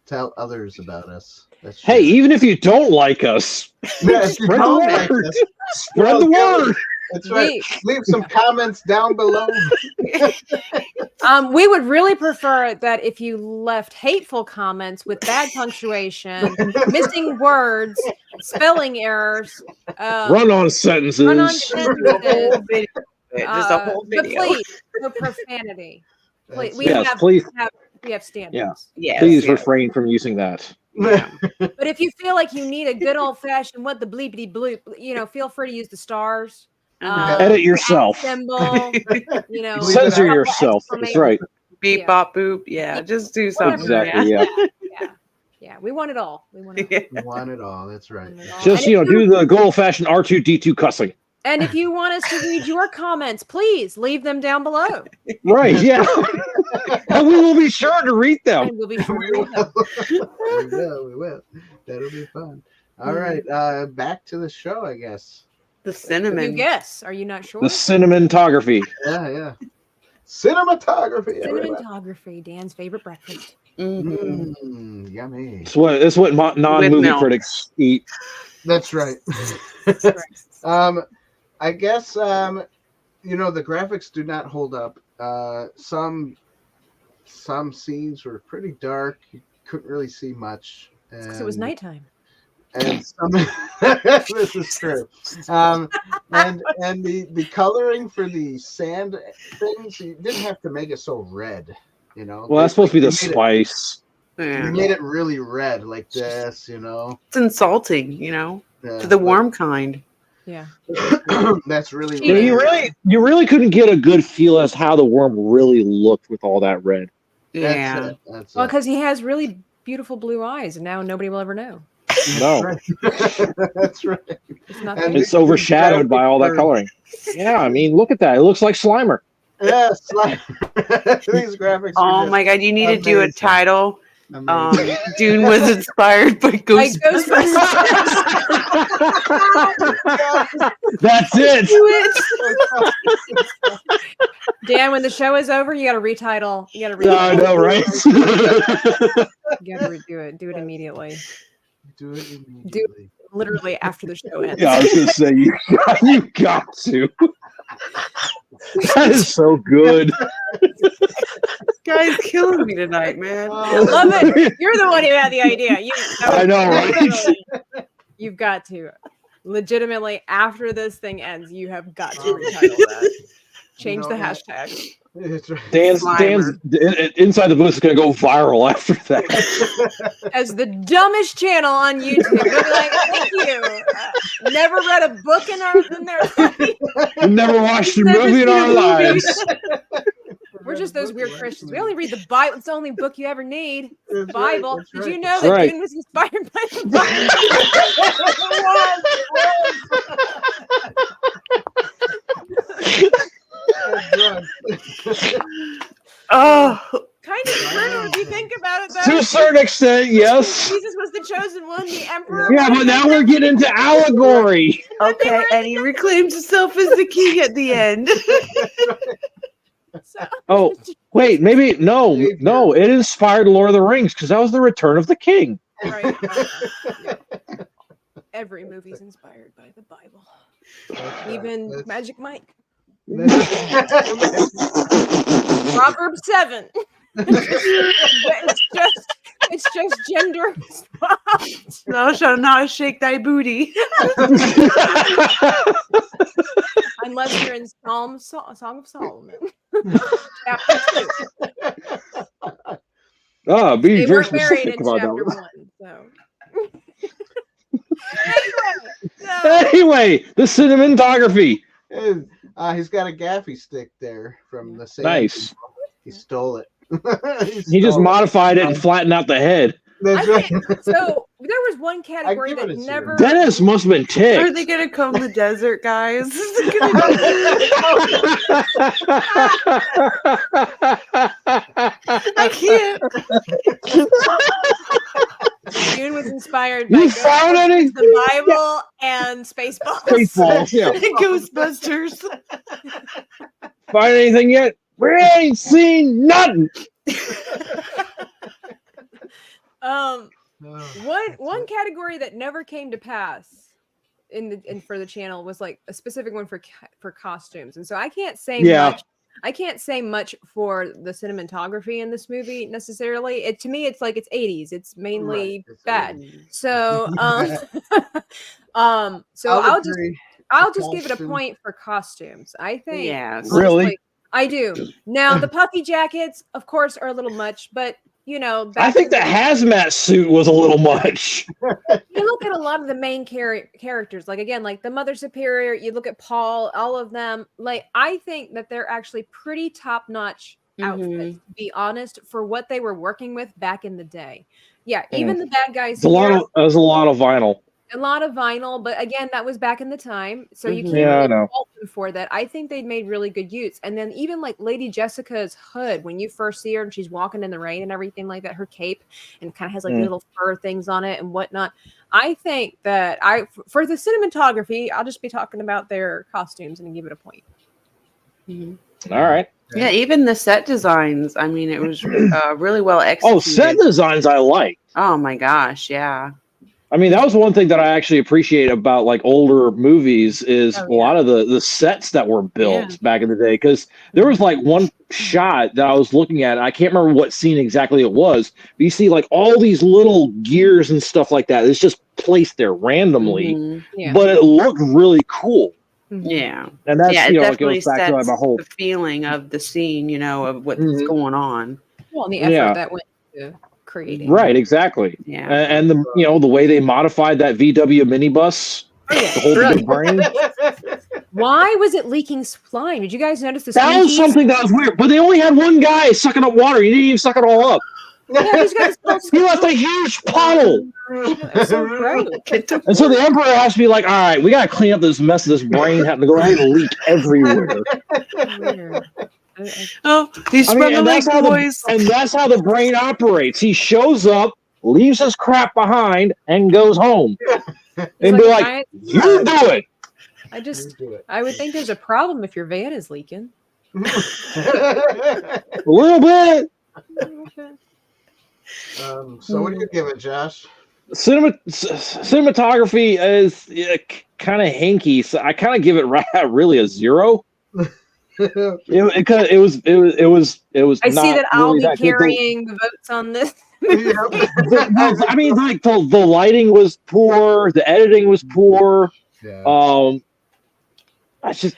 tell others about us. Hey, even if you don't like us, yeah, if you spread don't the like word. us, Spread the word. that's right. Leave some comments down below. We would really prefer that if you left hateful comments with bad punctuation, missing words, spelling errors, Run-on sentences. run-on sentences, Just a whole but video. please, no profanity. Please, we Yes, have please. we have standards. Yes, Please yes. refrain from using that. But if you feel like you need a good old fashioned what the bleepity bloop, feel free to use the stars. Edit yourself. Symbol, Censor yourself. That's right. Beep, Yeah. bop, boop. Yeah, just do something. Exactly. Yeah. Yeah, we want it all. We want it all. Yeah. We want it all. That's right. We want it all. Just And if do the good old-fashioned R2D2 cussing. And if you want us to read your comments, please leave them down below. Right, yeah. And we will be sure to read them. And we'll be sure to read them. We will. That'll be fun. All right, back to the show, I guess. The cinnamon. You guess. Are you not sure? The cinematography. Yeah. Cinematography. Cinematography, Dan's favorite breakfast. Yummy. It's what non-movie critics eat. That's right. That's right. I guess the graphics do not hold up. Some scenes were pretty dark. You couldn't really see much. Because it was nighttime. And some, this is true. And the coloring for the sand things, you didn't have to make it so red. Well, that's supposed to be the spice. You made it really red like this. It's insulting, to the warm kind. Yeah. That's really you really couldn't get a good feel as how the worm really looked with all that red. Yeah. That's well, because he has really beautiful blue eyes, and now nobody will ever know. No. That's right. It's overshadowed by all that coloring. Yeah, I mean, look at that. It looks like Slimer. Yeah, Slimer. These graphics. Oh my God, you need to do a title. Dune was inspired by Ghostbusters. That's it. Dan, when the show is over, you got to retitle. You got to retitle. I know, right? You got to redo it. Do it immediately. Do it immediately. Do it literally after the show ends. Yeah, I was going to say, you got to. That is so good. This guy's killing me tonight, man. I love it. You're the one who had the idea. I know, right? You've got to. Legitimately, after this thing ends, you have got to retitle that. Change the hashtag. Dan's Inside the Booth is going to go viral after that. As the dumbest channel on YouTube. They'll be like, thank you. Never read a book in their life. We've never watched a movie in our lives. We're just those weird Christians. We only read the Bible. It's the only book you ever need. The Bible. Right, Did you know that Dune was inspired by the Bible? Oh, kind of true if you think about it, though. To a certain extent, yes. Jesus was the chosen one, the emperor. Yeah, but now we're getting into allegory. Okay, and he reclaims himself as the king at the end. So. Wait, maybe no, it inspired Lord of the Rings because that was the Return of the King. Right. Yeah. Every movie's inspired by the Bible. Even Magic Mike. Proverbs 7. It's just gender swapped. Thou shalt not shake thy booty. Unless you're in Song of Solomon. Chapter 2. Be they very weren't married specific in about chapter that. 1. So. Anyway, the cinematography. He's got a gaffy stick there from the same. Nice. He stole it. He just modified it and flattened out the head. That's right. So there was one category that never. Dennis must have been ticked. Are they gonna comb the desert, guys? I can't. Dune was inspired by the Bible and Spaceballs. Spaceballs, yeah. Ghostbusters. Find anything yet? We ain't seen nothing. One category that never came to pass for the channel was like a specific one for costumes, and so I can't say much. I can't say much for the cinematography in this movie necessarily. To me, it's like it's 80s. It's mainly bad. 80s. So, I'll just give it a point for costumes. I think. Yeah. Really? I do. Now the puffy jackets, of course, are a little much, but I think the hazmat suit was a little much. You look at a lot of the main characters, like the Mother Superior, you look at Paul, all of them. Like, I think that they're actually pretty top-notch outfits, to be honest, for what they were working with back in the day. Yeah, even the bad guys. There's a lot of vinyl. A lot of vinyl, but again, that was back in the time, so you can't Yeah, I really know. fault them for that. I think they made really good use. And then even like Lady Jessica's hood, when you first see her and she's walking in the rain and everything like that, her cape and kind of has like little fur things on it and whatnot. I think that for the cinematography, I'll just be talking about their costumes and give it a point. Mm-hmm. All right. Yeah, even the set designs. I mean, it was really well executed. Oh, set designs I like. Oh my gosh, yeah. I mean, that was one thing that I actually appreciate about like older movies is a lot of the sets that were built back in the day. Because there was like one shot that I was looking at. I can't remember what scene exactly it was. But you see like all these little gears and stuff like that. It's just placed there randomly, but it looked really cool. Yeah, and that's it you know, it definitely goes back to like, my whole the feeling of the scene. You know, of what's going on. Well, and the effort that went into creating. Right, exactly. Yeah, and the you know the way they modified that VW minibus to hold the big brain. Why was it leaking slime? Did you guys notice this? That was something that was weird. But they only had one guy sucking up water. He didn't even suck it all up. Yeah, these guys he left a huge puddle. So gross. And so the Emperor has to be like, all right, we got to clean up this mess of this brain having to go ahead and leak everywhere. Oh, he's from the lake, boys. And that's how the brain operates. He shows up, leaves his crap behind, and goes home. And be like, you do it. I would think there's a problem if your van is leaking. A little bit. So what do you give it, Josh? Cinematography is kind of hanky, so I kind of give it really a 0. It was. I not see that I'll really be carrying the votes on this. I mean, like the lighting was poor, the editing was poor. Yeah.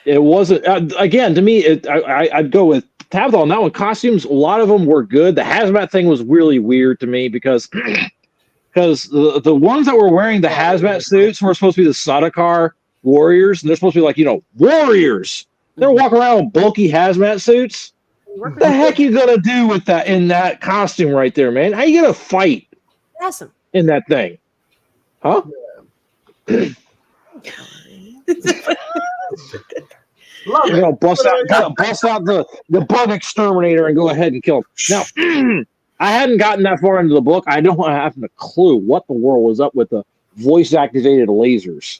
It wasn't. Again, to me, I'd go with Tabitha on that one. Costumes, a lot of them were good. The hazmat thing was really weird to me because the ones that were wearing the hazmat suits were supposed to be the Sadakar warriors, and they're supposed to be like, you know, warriors. They're walking around with bulky hazmat suits. What the heck you gonna do with that in that costume right there, man? How you gonna fight in that thing? Huh? You know, bust out the bug exterminator and go ahead and kill him. Now, I hadn't gotten that far into the book. I don't have a clue what the world was up with the voice-activated lasers.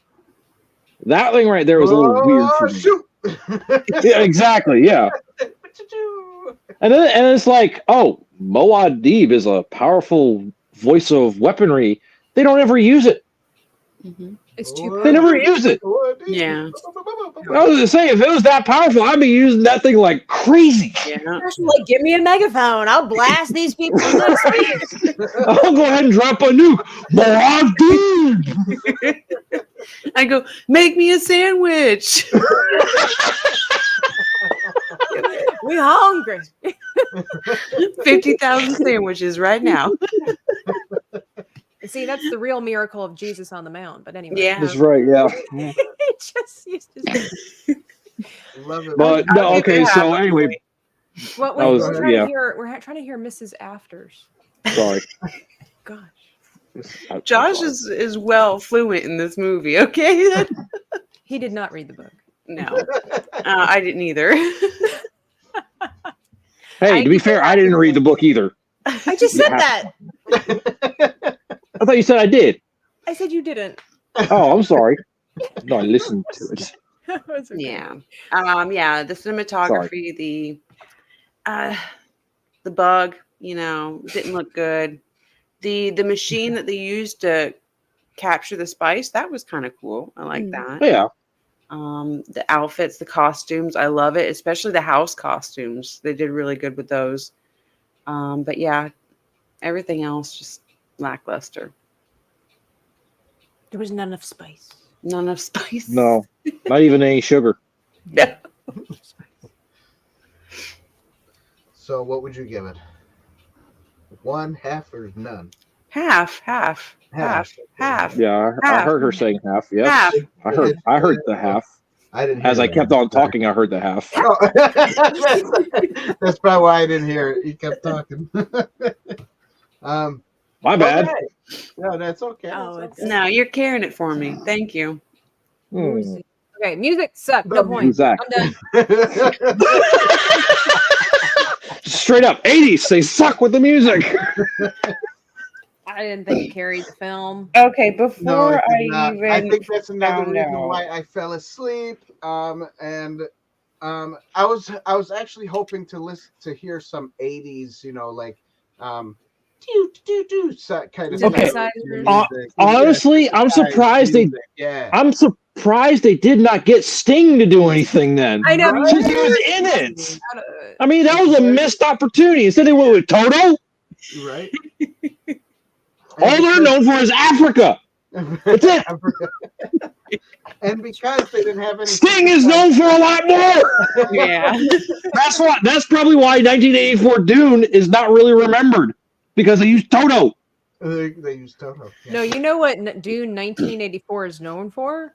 That thing right there was a little weird for me. Shoot. Yeah, exactly. Yeah. And it's like, oh, Muad'Dib is a powerful voice of weaponry. They don't ever use it. It's too. They never use it. Yeah. I was gonna say, if it was that powerful, I'd be using that thing like crazy. Yeah. Like, give me a megaphone. I'll blast these people into space. I'll go ahead and drop a nuke. Muad'Dib. I go, make me a sandwich. We're hungry. 50,000 sandwiches right now. See, that's the real miracle of Jesus on the Mount. But anyway. Yeah. That's right, yeah. Love it. But no, okay, so anyway. What we're trying to hear Mrs. Afters. Sorry. Gosh. Josh is well fluent in this movie, okay? He did not read the book. No. I didn't either. Hey, to be fair, I didn't read the book either. I just said that. I thought you said I did. I said you didn't. Oh, I'm sorry. No, I listened to it. Okay. Yeah. Yeah, the cinematography, the bug, you know, didn't look good. The machine that they used to capture the spice, that was kind of cool. I like that. Yeah. The outfits, the costumes, I love it, especially the house costumes. They did really good with those. But yeah, everything else just lackluster. There was none of spice. None of spice. No, not even any sugar. No. So what would you give it? 1, half, or none? Half. Yeah, I heard her saying half. Yes, Half. I heard the half. I didn't. As I kept on talking, I heard the half. Oh. That's probably why I didn't hear it. He kept talking. My bad. Okay. No, that's okay. Oh, That's it's- okay. No, you're carrying it for me. Thank you. Hmm. Okay, music sucked. No The point. Who's that? I'm done. Straight up 80s. They suck with the music. I didn't think it carried the film. Okay, No, before it I did not. even I think that's another found reason out. why I fell asleep. I was actually hoping to listen to hear some 80s, like kind of Okay. Synthesizers. Honestly, I'm surprised they. Yeah. I'm surprised they did not get Sting to do anything then. I know. Right? Since he was in it. Out of it. I mean, that was a missed opportunity. Instead, they went with Toto. Right. All they're known for is Africa. That's it. And because they didn't have any Sting is known for a lot more. Yeah. That's probably why 1984 Dune is not really remembered, because they used Toto. They used Toto. Yeah. No, you know what Dune 1984 is known for?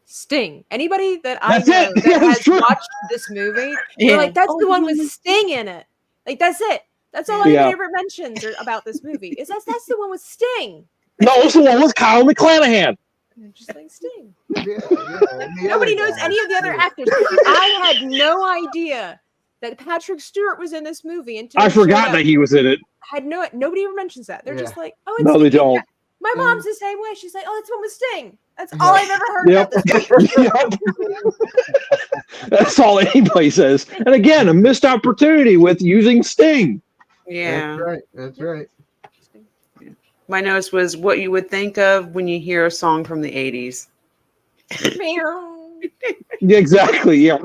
Sting. Anybody that I That's know it. that Yeah, that's has true. watched this movie, Yeah. they're like, that's the Oh, one yeah. with Sting in it. Like, that's it. That's all Yeah. anybody ever mentions about this movie. Is that's the one with Sting. No, it's the one with Kyle McClanahan. And just like Sting. Yeah, and the Nobody other knows guy, any of the other too. actors. I had no idea that Patrick Stewart was in this movie until I it showed forgot up. that he was in it. Nobody ever mentions that. They're just Yeah. like, oh, it's No, they Sting. don't. My mom's the same way. She's like, oh, it's one with Sting. That's all I've ever heard Yep. about this. Yep. That's all anybody says. And again, a missed opportunity with using Sting. Yeah. That's right. That's right. My notes was what you would think of when you hear a song from the 80s. Yeah, exactly. Yeah.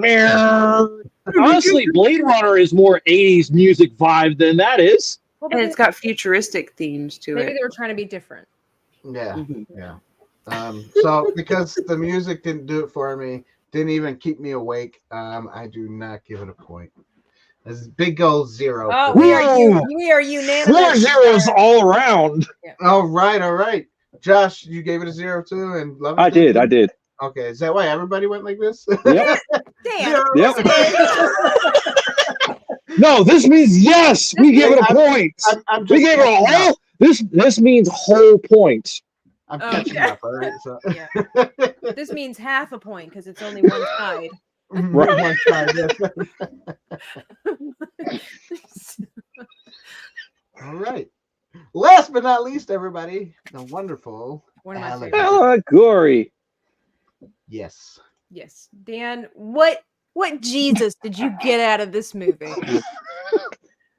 Honestly, Blade Runner is more 80s music vibe than that is. Well, And it's got futuristic themes to maybe it. they were trying to be different. Yeah. Mhm. Yeah. So because the music didn't do it for me, didn't even keep me awake, I do not give it a point. It's big old 0. Oh, for me. we are unanimous. 4 zeros all around. All right. Josh, you gave it a 0 too, and love it. I did. Okay, is that why everybody went like this? Yep. Damn. Yep. No, this means yes. We give it a point. I'm We gave it a catching up. whole. This means whole point. I'm Oh, catching okay. up. All right. So. Yeah. This means half a point because it's only one side. Right. One side, yes. All right. Last but not least, everybody, the wonderful One of my Alex. favorites. Allegory. Yes. Yes. Dan, what Jesus did you get out of this movie?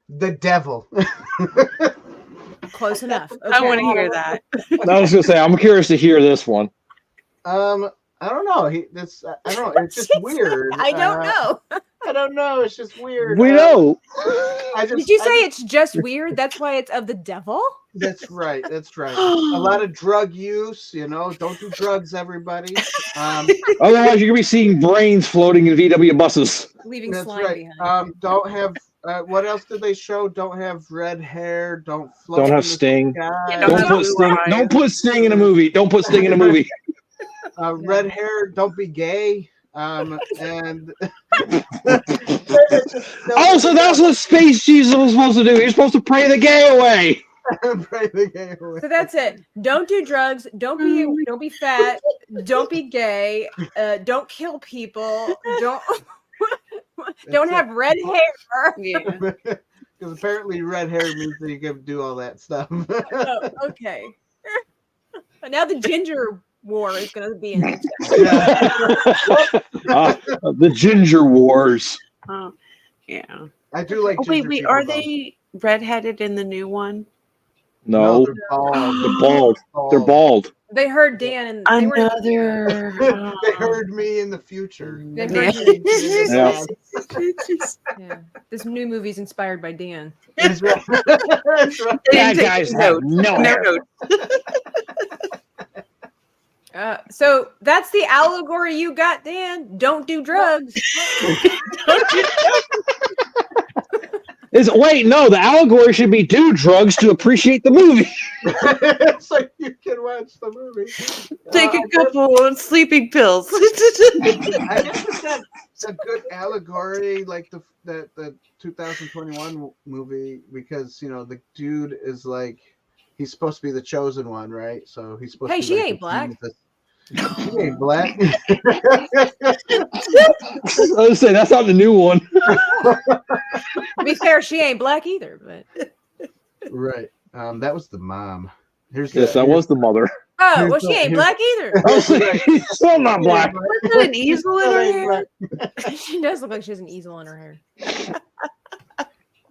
The devil. Close enough. I Okay. want to hear that. I was gonna say, I'm curious to hear this one. I don't know. I don't know. It's just weird. I don't know. I don't know. It's just weird. We know. Did you say it's just weird? That's why it's of the devil? That's right. That's right. A lot of drug use. Don't do drugs, everybody. Otherwise, you're gonna be seeing brains floating in VW buses. Leaving That's slime right. behind. Don't have. What else did they show? Don't have red hair. Don't float. Don't in have the Sting. sky. Don't have blue eyes. Don't put Sting in a movie. Don't put Sting in a movie. Red hair. Don't be gay. And Oh, so that's what Space Jesus was supposed to do. You're supposed to pray the gay away. pray the gay away. So that's it. Don't do drugs. Don't be fat. Don't be gay. Don't kill people. Don't have red hair. Yeah. Because apparently red hair means that you can do all that stuff. Oh, okay. Now the ginger war is going to be in it. The Ginger Wars. Oh, yeah. I do like. Oh, wait. ginger people, Are though. they redheaded in the new one? No, they're bald. they're bald. They're bald. They heard Dan and they were Another. They heard me in the future. They Yeah. heard me. Yeah. Yeah. This new movie's inspired by Dan. That's right. That's right. Bad guys have no hair. So that's the allegory you got, Dan. Don't do drugs. Wait, no, the allegory should be do drugs to appreciate the movie. So you can watch the movie. Take a couple of sleeping pills. I guess that's a good allegory, like the 2021 movie, because the dude is like he's supposed to be the chosen one, right? So he's supposed to be She like ain't black. She ain't black. I was saying that's not the new one. To be fair, she ain't black either, but Right. That was the mom. Yes, that was the mother. oh, well, she ain't black either. I was saying, he's still not black. Is that an easel in her hair? She does look like she has an easel in her hair.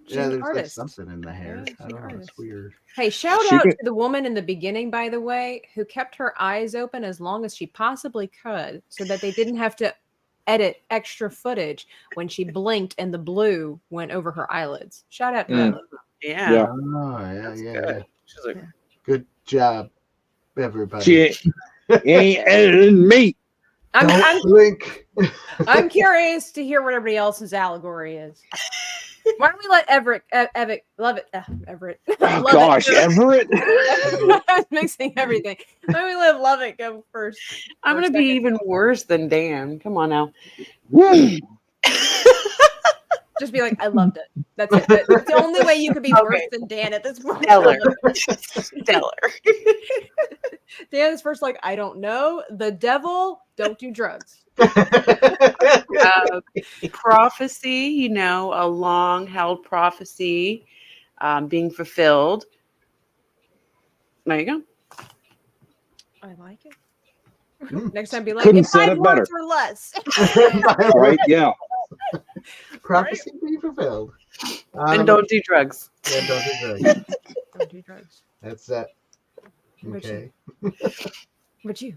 She's Yeah, an there's like artist. something in the hair. Yeah, she's I an don't know. artist. It's weird. Hey, shout She out can- to the woman in the beginning, by the way, who kept her eyes open as long as she possibly could so that they didn't have to edit extra footage when she blinked and the blue went over her eyelids. Shout out to that. Yeah. Yeah. Oh, yeah, yeah. She's like, Good job, everybody. She ain't editing me. I'm Blink. I'm curious to hear what everybody else's allegory is. Why don't we let Everett love it? Everett. Oh, Love gosh, it. Everett. I was mixing everything. Why don't we let Love It go first? I'm for a going to be second? even worse than Dan. Come on now. Woo. Just be like, I loved it. That's it. That's the only way you could be worse than Dan at this point. Stellar. Stellar. Dan is first like, I don't know. The devil, don't do drugs. Prophecy, a long held prophecy being fulfilled. There you go. I like it. Mm. Next time, be like, Couldn't if said 5 it better. words or less. Right? Yeah. Prophecy being fulfilled. And don't do drugs. Yeah, don't do drugs. Don't do drugs. That's that. But Okay. But you.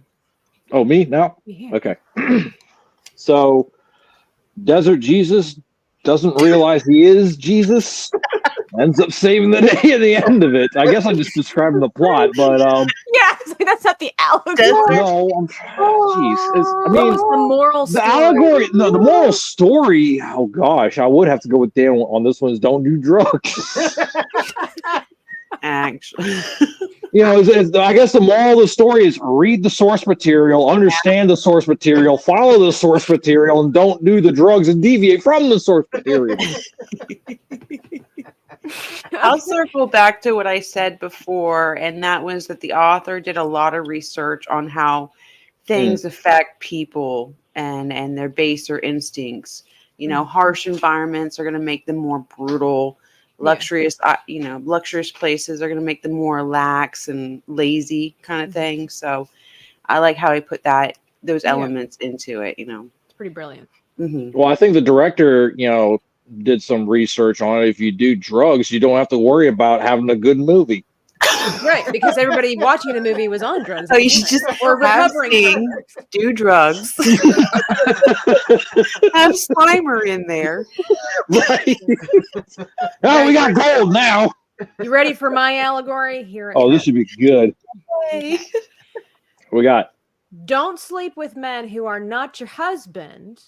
Oh, me now? Yeah. Okay. So, Desert Jesus doesn't realize he is Jesus. Ends up saving the day at the end of it. I guess I'm just describing the plot, but Yeah, it's like, that's not the allegory. no, I mean, What's the moral the story? allegory, no, the moral story. Oh gosh, I would have to go with Dan on this one. Is don't do drugs. Actually. I guess the moral of the story is read the source material, understand the source material, follow the source material, and don't do the drugs and deviate from the source material. I'll circle back to what I said before, and that was that the author did a lot of research on how things affect people and their baser instincts. Harsh environments are going to make them more brutal. Luxurious, luxurious places are going to make them more lax and lazy kind of thing. So I like how he put those elements into it, It's pretty brilliant. Mm-hmm. Well, I think the director, did some research on it. If you do drugs, you don't have to worry about having a good movie. Right, because everybody watching the movie was on drugs. So you should just or recovering from drugs. do drugs. Have Slimer in there. Right. Oh, we got gold now. You ready for my allegory? Here it Oh, this is. should be good. Hey. We got Don't sleep with men who are not your husband,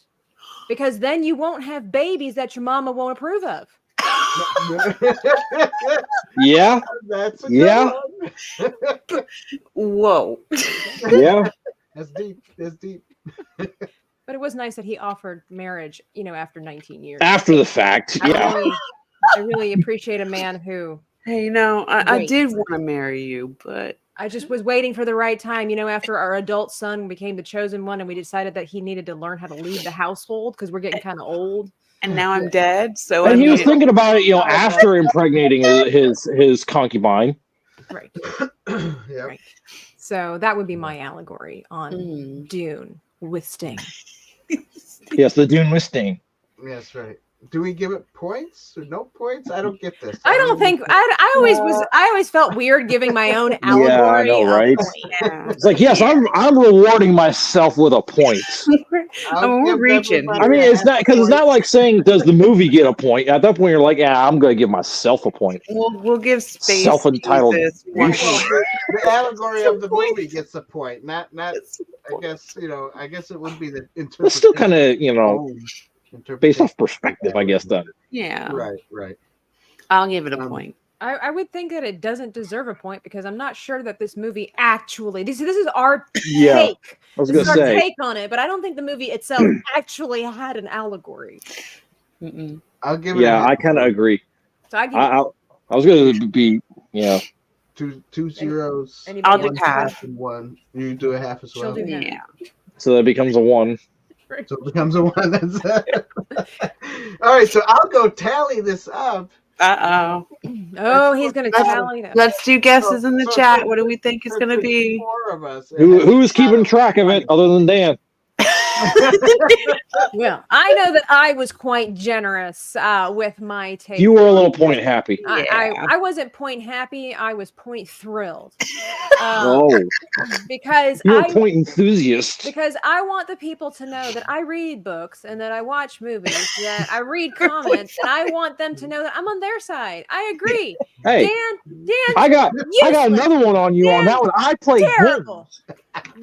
because then you won't have babies that your mama won't approve of. yeah, That's a good Yeah. one. Whoa. yeah. That's deep. That's deep. But it was nice that he offered marriage, after 19 years. After the fact, yeah. I really appreciate a man who Hey, I Wait. did want to marry you, but I just was waiting for the right time, after our adult son became the chosen one and we decided that he needed to learn how to lead the household because we're getting kind of old. and now I'm dead. So And I he was mean, thinking about it, after impregnating his concubine. Right. Yeah. Right. So that would be my allegory on Mm. Dune with Sting. Yes, the Dune with Sting. That's right. Do we give it points or no points? I don't get this. I don't think I always felt weird giving my own allegory. Yeah, I know, a right? point. yeah. It's like, yes, I'm rewarding myself with a point. We're reaching. I mean, it's not because it's not like saying, does the movie get a point? At that point, you're like, yeah, I'm going to give myself a point. We'll give space. Self-entitled Jesus one douche. point. The allegory of the movie gets a point. Not. I guess I guess it would be the interpretation. It's still kind of, Interpretation. based off perspective, I guess, then. Yeah. Right. I'll give it a point. I would think that it doesn't deserve a point because I'm not sure that this movie actually this is our Yeah, take. I was This going is to our say. take on it, but I don't think the movie itself actually had an allegory. Mm-mm. I'll give it. Yeah, I kind of agree. So I give I was going to be, Two zeros. Anybody I'll do else? half. And one. You do a half as She'll well. do half. Yeah. So that becomes a 1. So it becomes a 1. That's all right. So I'll go tally this up. Oh, he's going to tally them. Let's do guesses in the So- chat. What do we think it's going to be? 4 of us. Who's keeping track of it other than Dan? Well, I know that I was quite generous with my take. You were a little point happy. I wasn't point happy. I was point thrilled. Oh, Because you're a point enthusiast. Because I want the people to know that I read books and that I watch movies, that I read comments, and I want them to know that I'm on their side. I agree. Hey, Dan, I got another one on you on that one. I play terrible.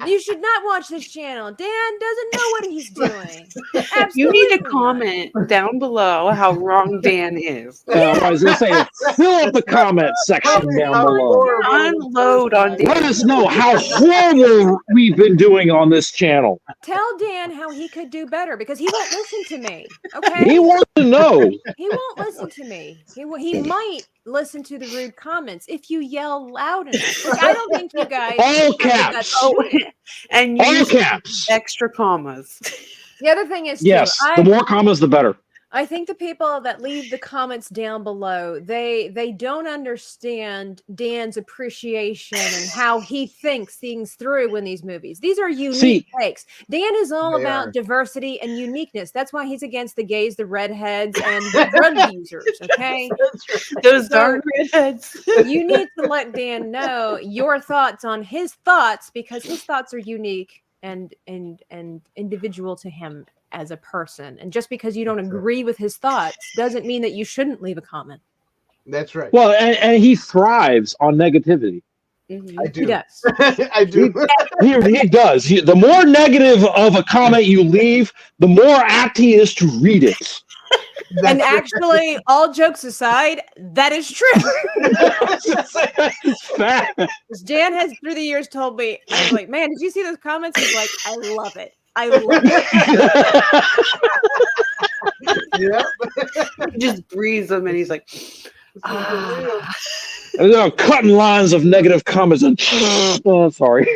You should not watch this channel. Dan doesn't know what he's doing. Absolutely You need to not. comment down below how wrong Dan is. I was going to say, fill up the comment section down below. Unload on Dan. Let us know how horrible we've been doing on this channel. Tell Dan how he could do better because he won't listen to me. Okay? He wants to know. He won't listen to me. He might listen to the rude comments if you yell loud enough. Like, I don't think you guys All have the caps. guts to do it. And All use caps. extra commas. The other thing is, Yes, too, the more commas, the better. I think the people that leave the comments down below, they don't understand Dan's appreciation and how he thinks things through in these movies. These are unique takes. Dan is all about diversity and uniqueness. That's why he's against the gays, the redheads, and the drug users. Okay, Those darn redheads. you need to let Dan know your thoughts on his thoughts because his thoughts are unique and individual to him as a person. And just because you don't agree with his thoughts doesn't mean that you shouldn't leave a comment. That's right. Well, and he thrives on negativity. Mm-hmm. I do. He does. I do. He does. The more negative of a comment you leave, the more apt he is to read it. And actually, all jokes aside, that is true. Because Dan has through the years told me, I was like, man, did you see those comments? He's like, I love it. I love it. Yep. He just breathes them and he's like, There are cutting lines of negative comments. And oh, sorry.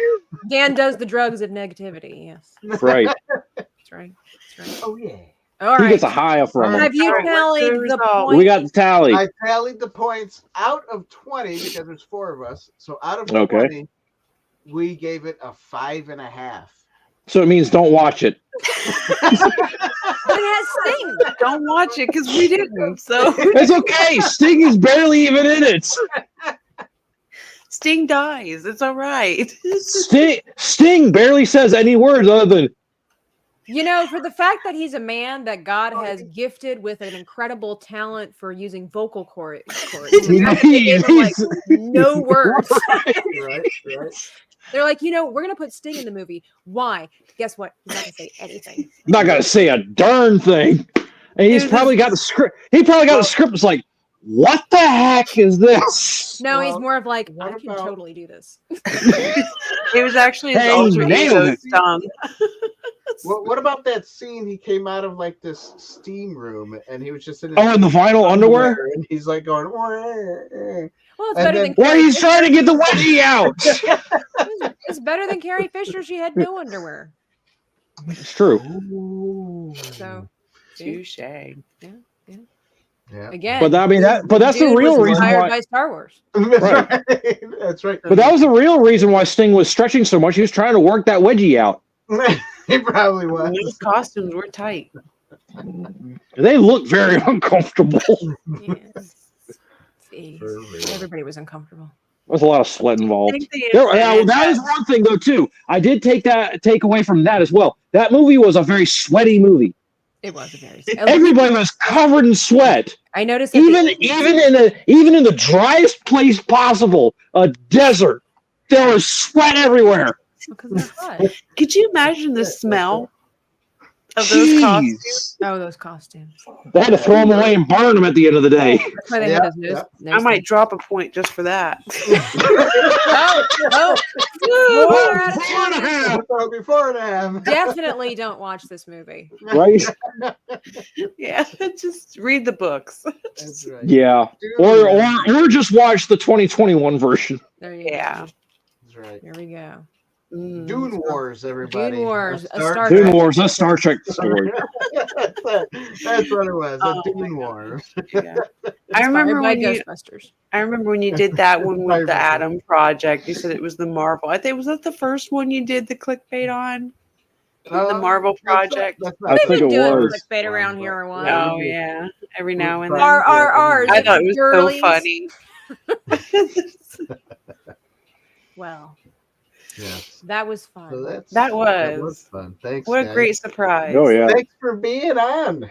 Dan does the drugs of negativity. Yes. Right. That's right. That's right. Oh yeah. All He right. gets a high from Have him. you tallied the points? We got the tally. I tallied the points out of 20 because there's 4 of us. So out of 20, Okay. we gave it a 5.5. So it means don't watch it. But it has Sting. don't watch it because we didn't. So It's okay. Sting is barely even in it. Sting dies. It's all right. Sting barely says any words other than You know, for the fact that he's a man that God has gifted with an incredible talent for using vocal cords, they gave him, like, no words. Right. They're like, we're going to put Sting in the movie. Why? Guess what? He's not going to say anything. not gonna say a darn thing. And he's probably got the script. He probably got the script. It's like, what the heck is this? No, Well, he's more of like, what I can about- totally do this. It was actually his Hey, alter nailed ego it. song. What about that scene? He came out of like this steam room and he was just in his Oh, in the vinyl underwear? and he's like going. Well, it's And better then- than Why Carrie he's Fisher. trying to get the wedgie out? It's better than Carrie Fisher. She had no underwear. It's true. So, Touche. Yeah. again, But I mean that. But that's the dude real was reason inspired why. by Star Wars. That's Right. right. That's right. But that was the real reason why Sting was stretching so much. He was trying to work that wedgie out. He probably was. Those costumes were tight. They look very uncomfortable. Yes. Jeez. Everybody was uncomfortable. There's a lot of sweat involved. I think they That is one thing though too. I did take away from that as well. That movie was a very sweaty movie. It was a very. Everybody was covered in sweat. I noticed that Even in the driest place possible, a desert, there was sweat everywhere. because they're hot. Could you imagine the smell? Of those costumes. Oh, those costumes. They had to throw them away and burn them at the end of the day. That's why they had those nose I might drop a point just for that. Before and after. Definitely don't watch this movie. Right? Yeah, just read the books. That's right. Yeah. Or just watch the 2021 version. There you go. Yeah. That's right. There we go. Dune Wars, everybody. Dune Wars, a Star Star Dune Trek. Wars, a Star Trek story. That's what it was. Oh A Dune War. Yeah. I remember by when you. Ghostbusters. I remember when you did that one with the Inspired by Atom Project. You said it was the Marvel. I think was that the first one you did the clickbait on? The Marvel Project. That's I not, We've think been it doing was. clickbait around here a while. Yeah. Oh yeah, every now and then. Ours. I thought it was girlies. so funny. Well, yes. that was So fun. that was was fun. Thanks. What a guys. great surprise! Oh, yeah. Thanks for being on.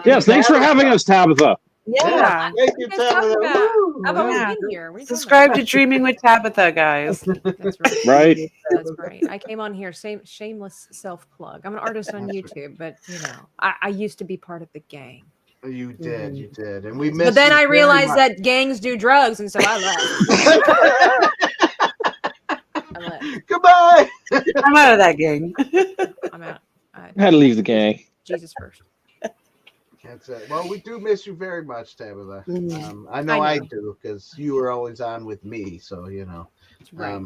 Yes, thanks for having us, Tabitha. Yeah. Thank you, What are you guys talking Tabitha. about? Woo. I've always Yeah. been here. What are you talking Subscribe to Dreaming with Tabitha, guys. about? That's right. Right? That's right. I came on here, shameless self plug. I'm an artist on YouTube, but I used to be part of the gang. You did, and we missed. But then you I very realized much. that gangs do drugs, and so I left. I left. Goodbye. I'm out of that game. I'm out. I had to leave the gang. Jesus first. That's it. Well, we do miss you very much, Tabitha. Mhm. I know I I know. do because you were always on with me. So That's right.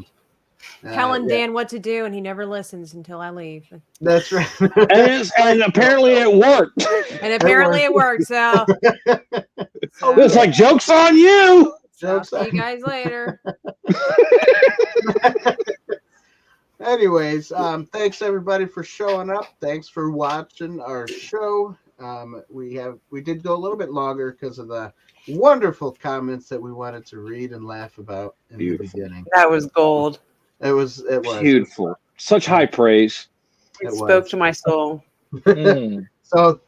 uh, Telling yeah, Dan what to do, and he never listens until I leave. That's right. And apparently it worked. And apparently it worked. So, It's like, joke's on you. I'll see you guys later. Anyways, thanks everybody for showing up. Thanks for watching our show. We did go a little bit longer because of the wonderful comments that we wanted to read and laugh about in Beautiful. the beginning. That was gold. It was Beautiful. Such high praise. It It spoke was. to my soul. Mm. So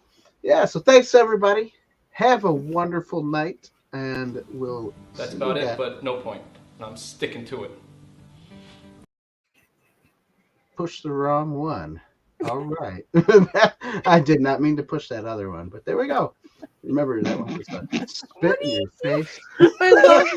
thanks everybody. Have a wonderful night, and we'll. That's see about you it, guys. but no point. I'm sticking to it. Push the wrong one. All right. I did not mean to push that other one, but there we go. Remember that one was spit in your face. I love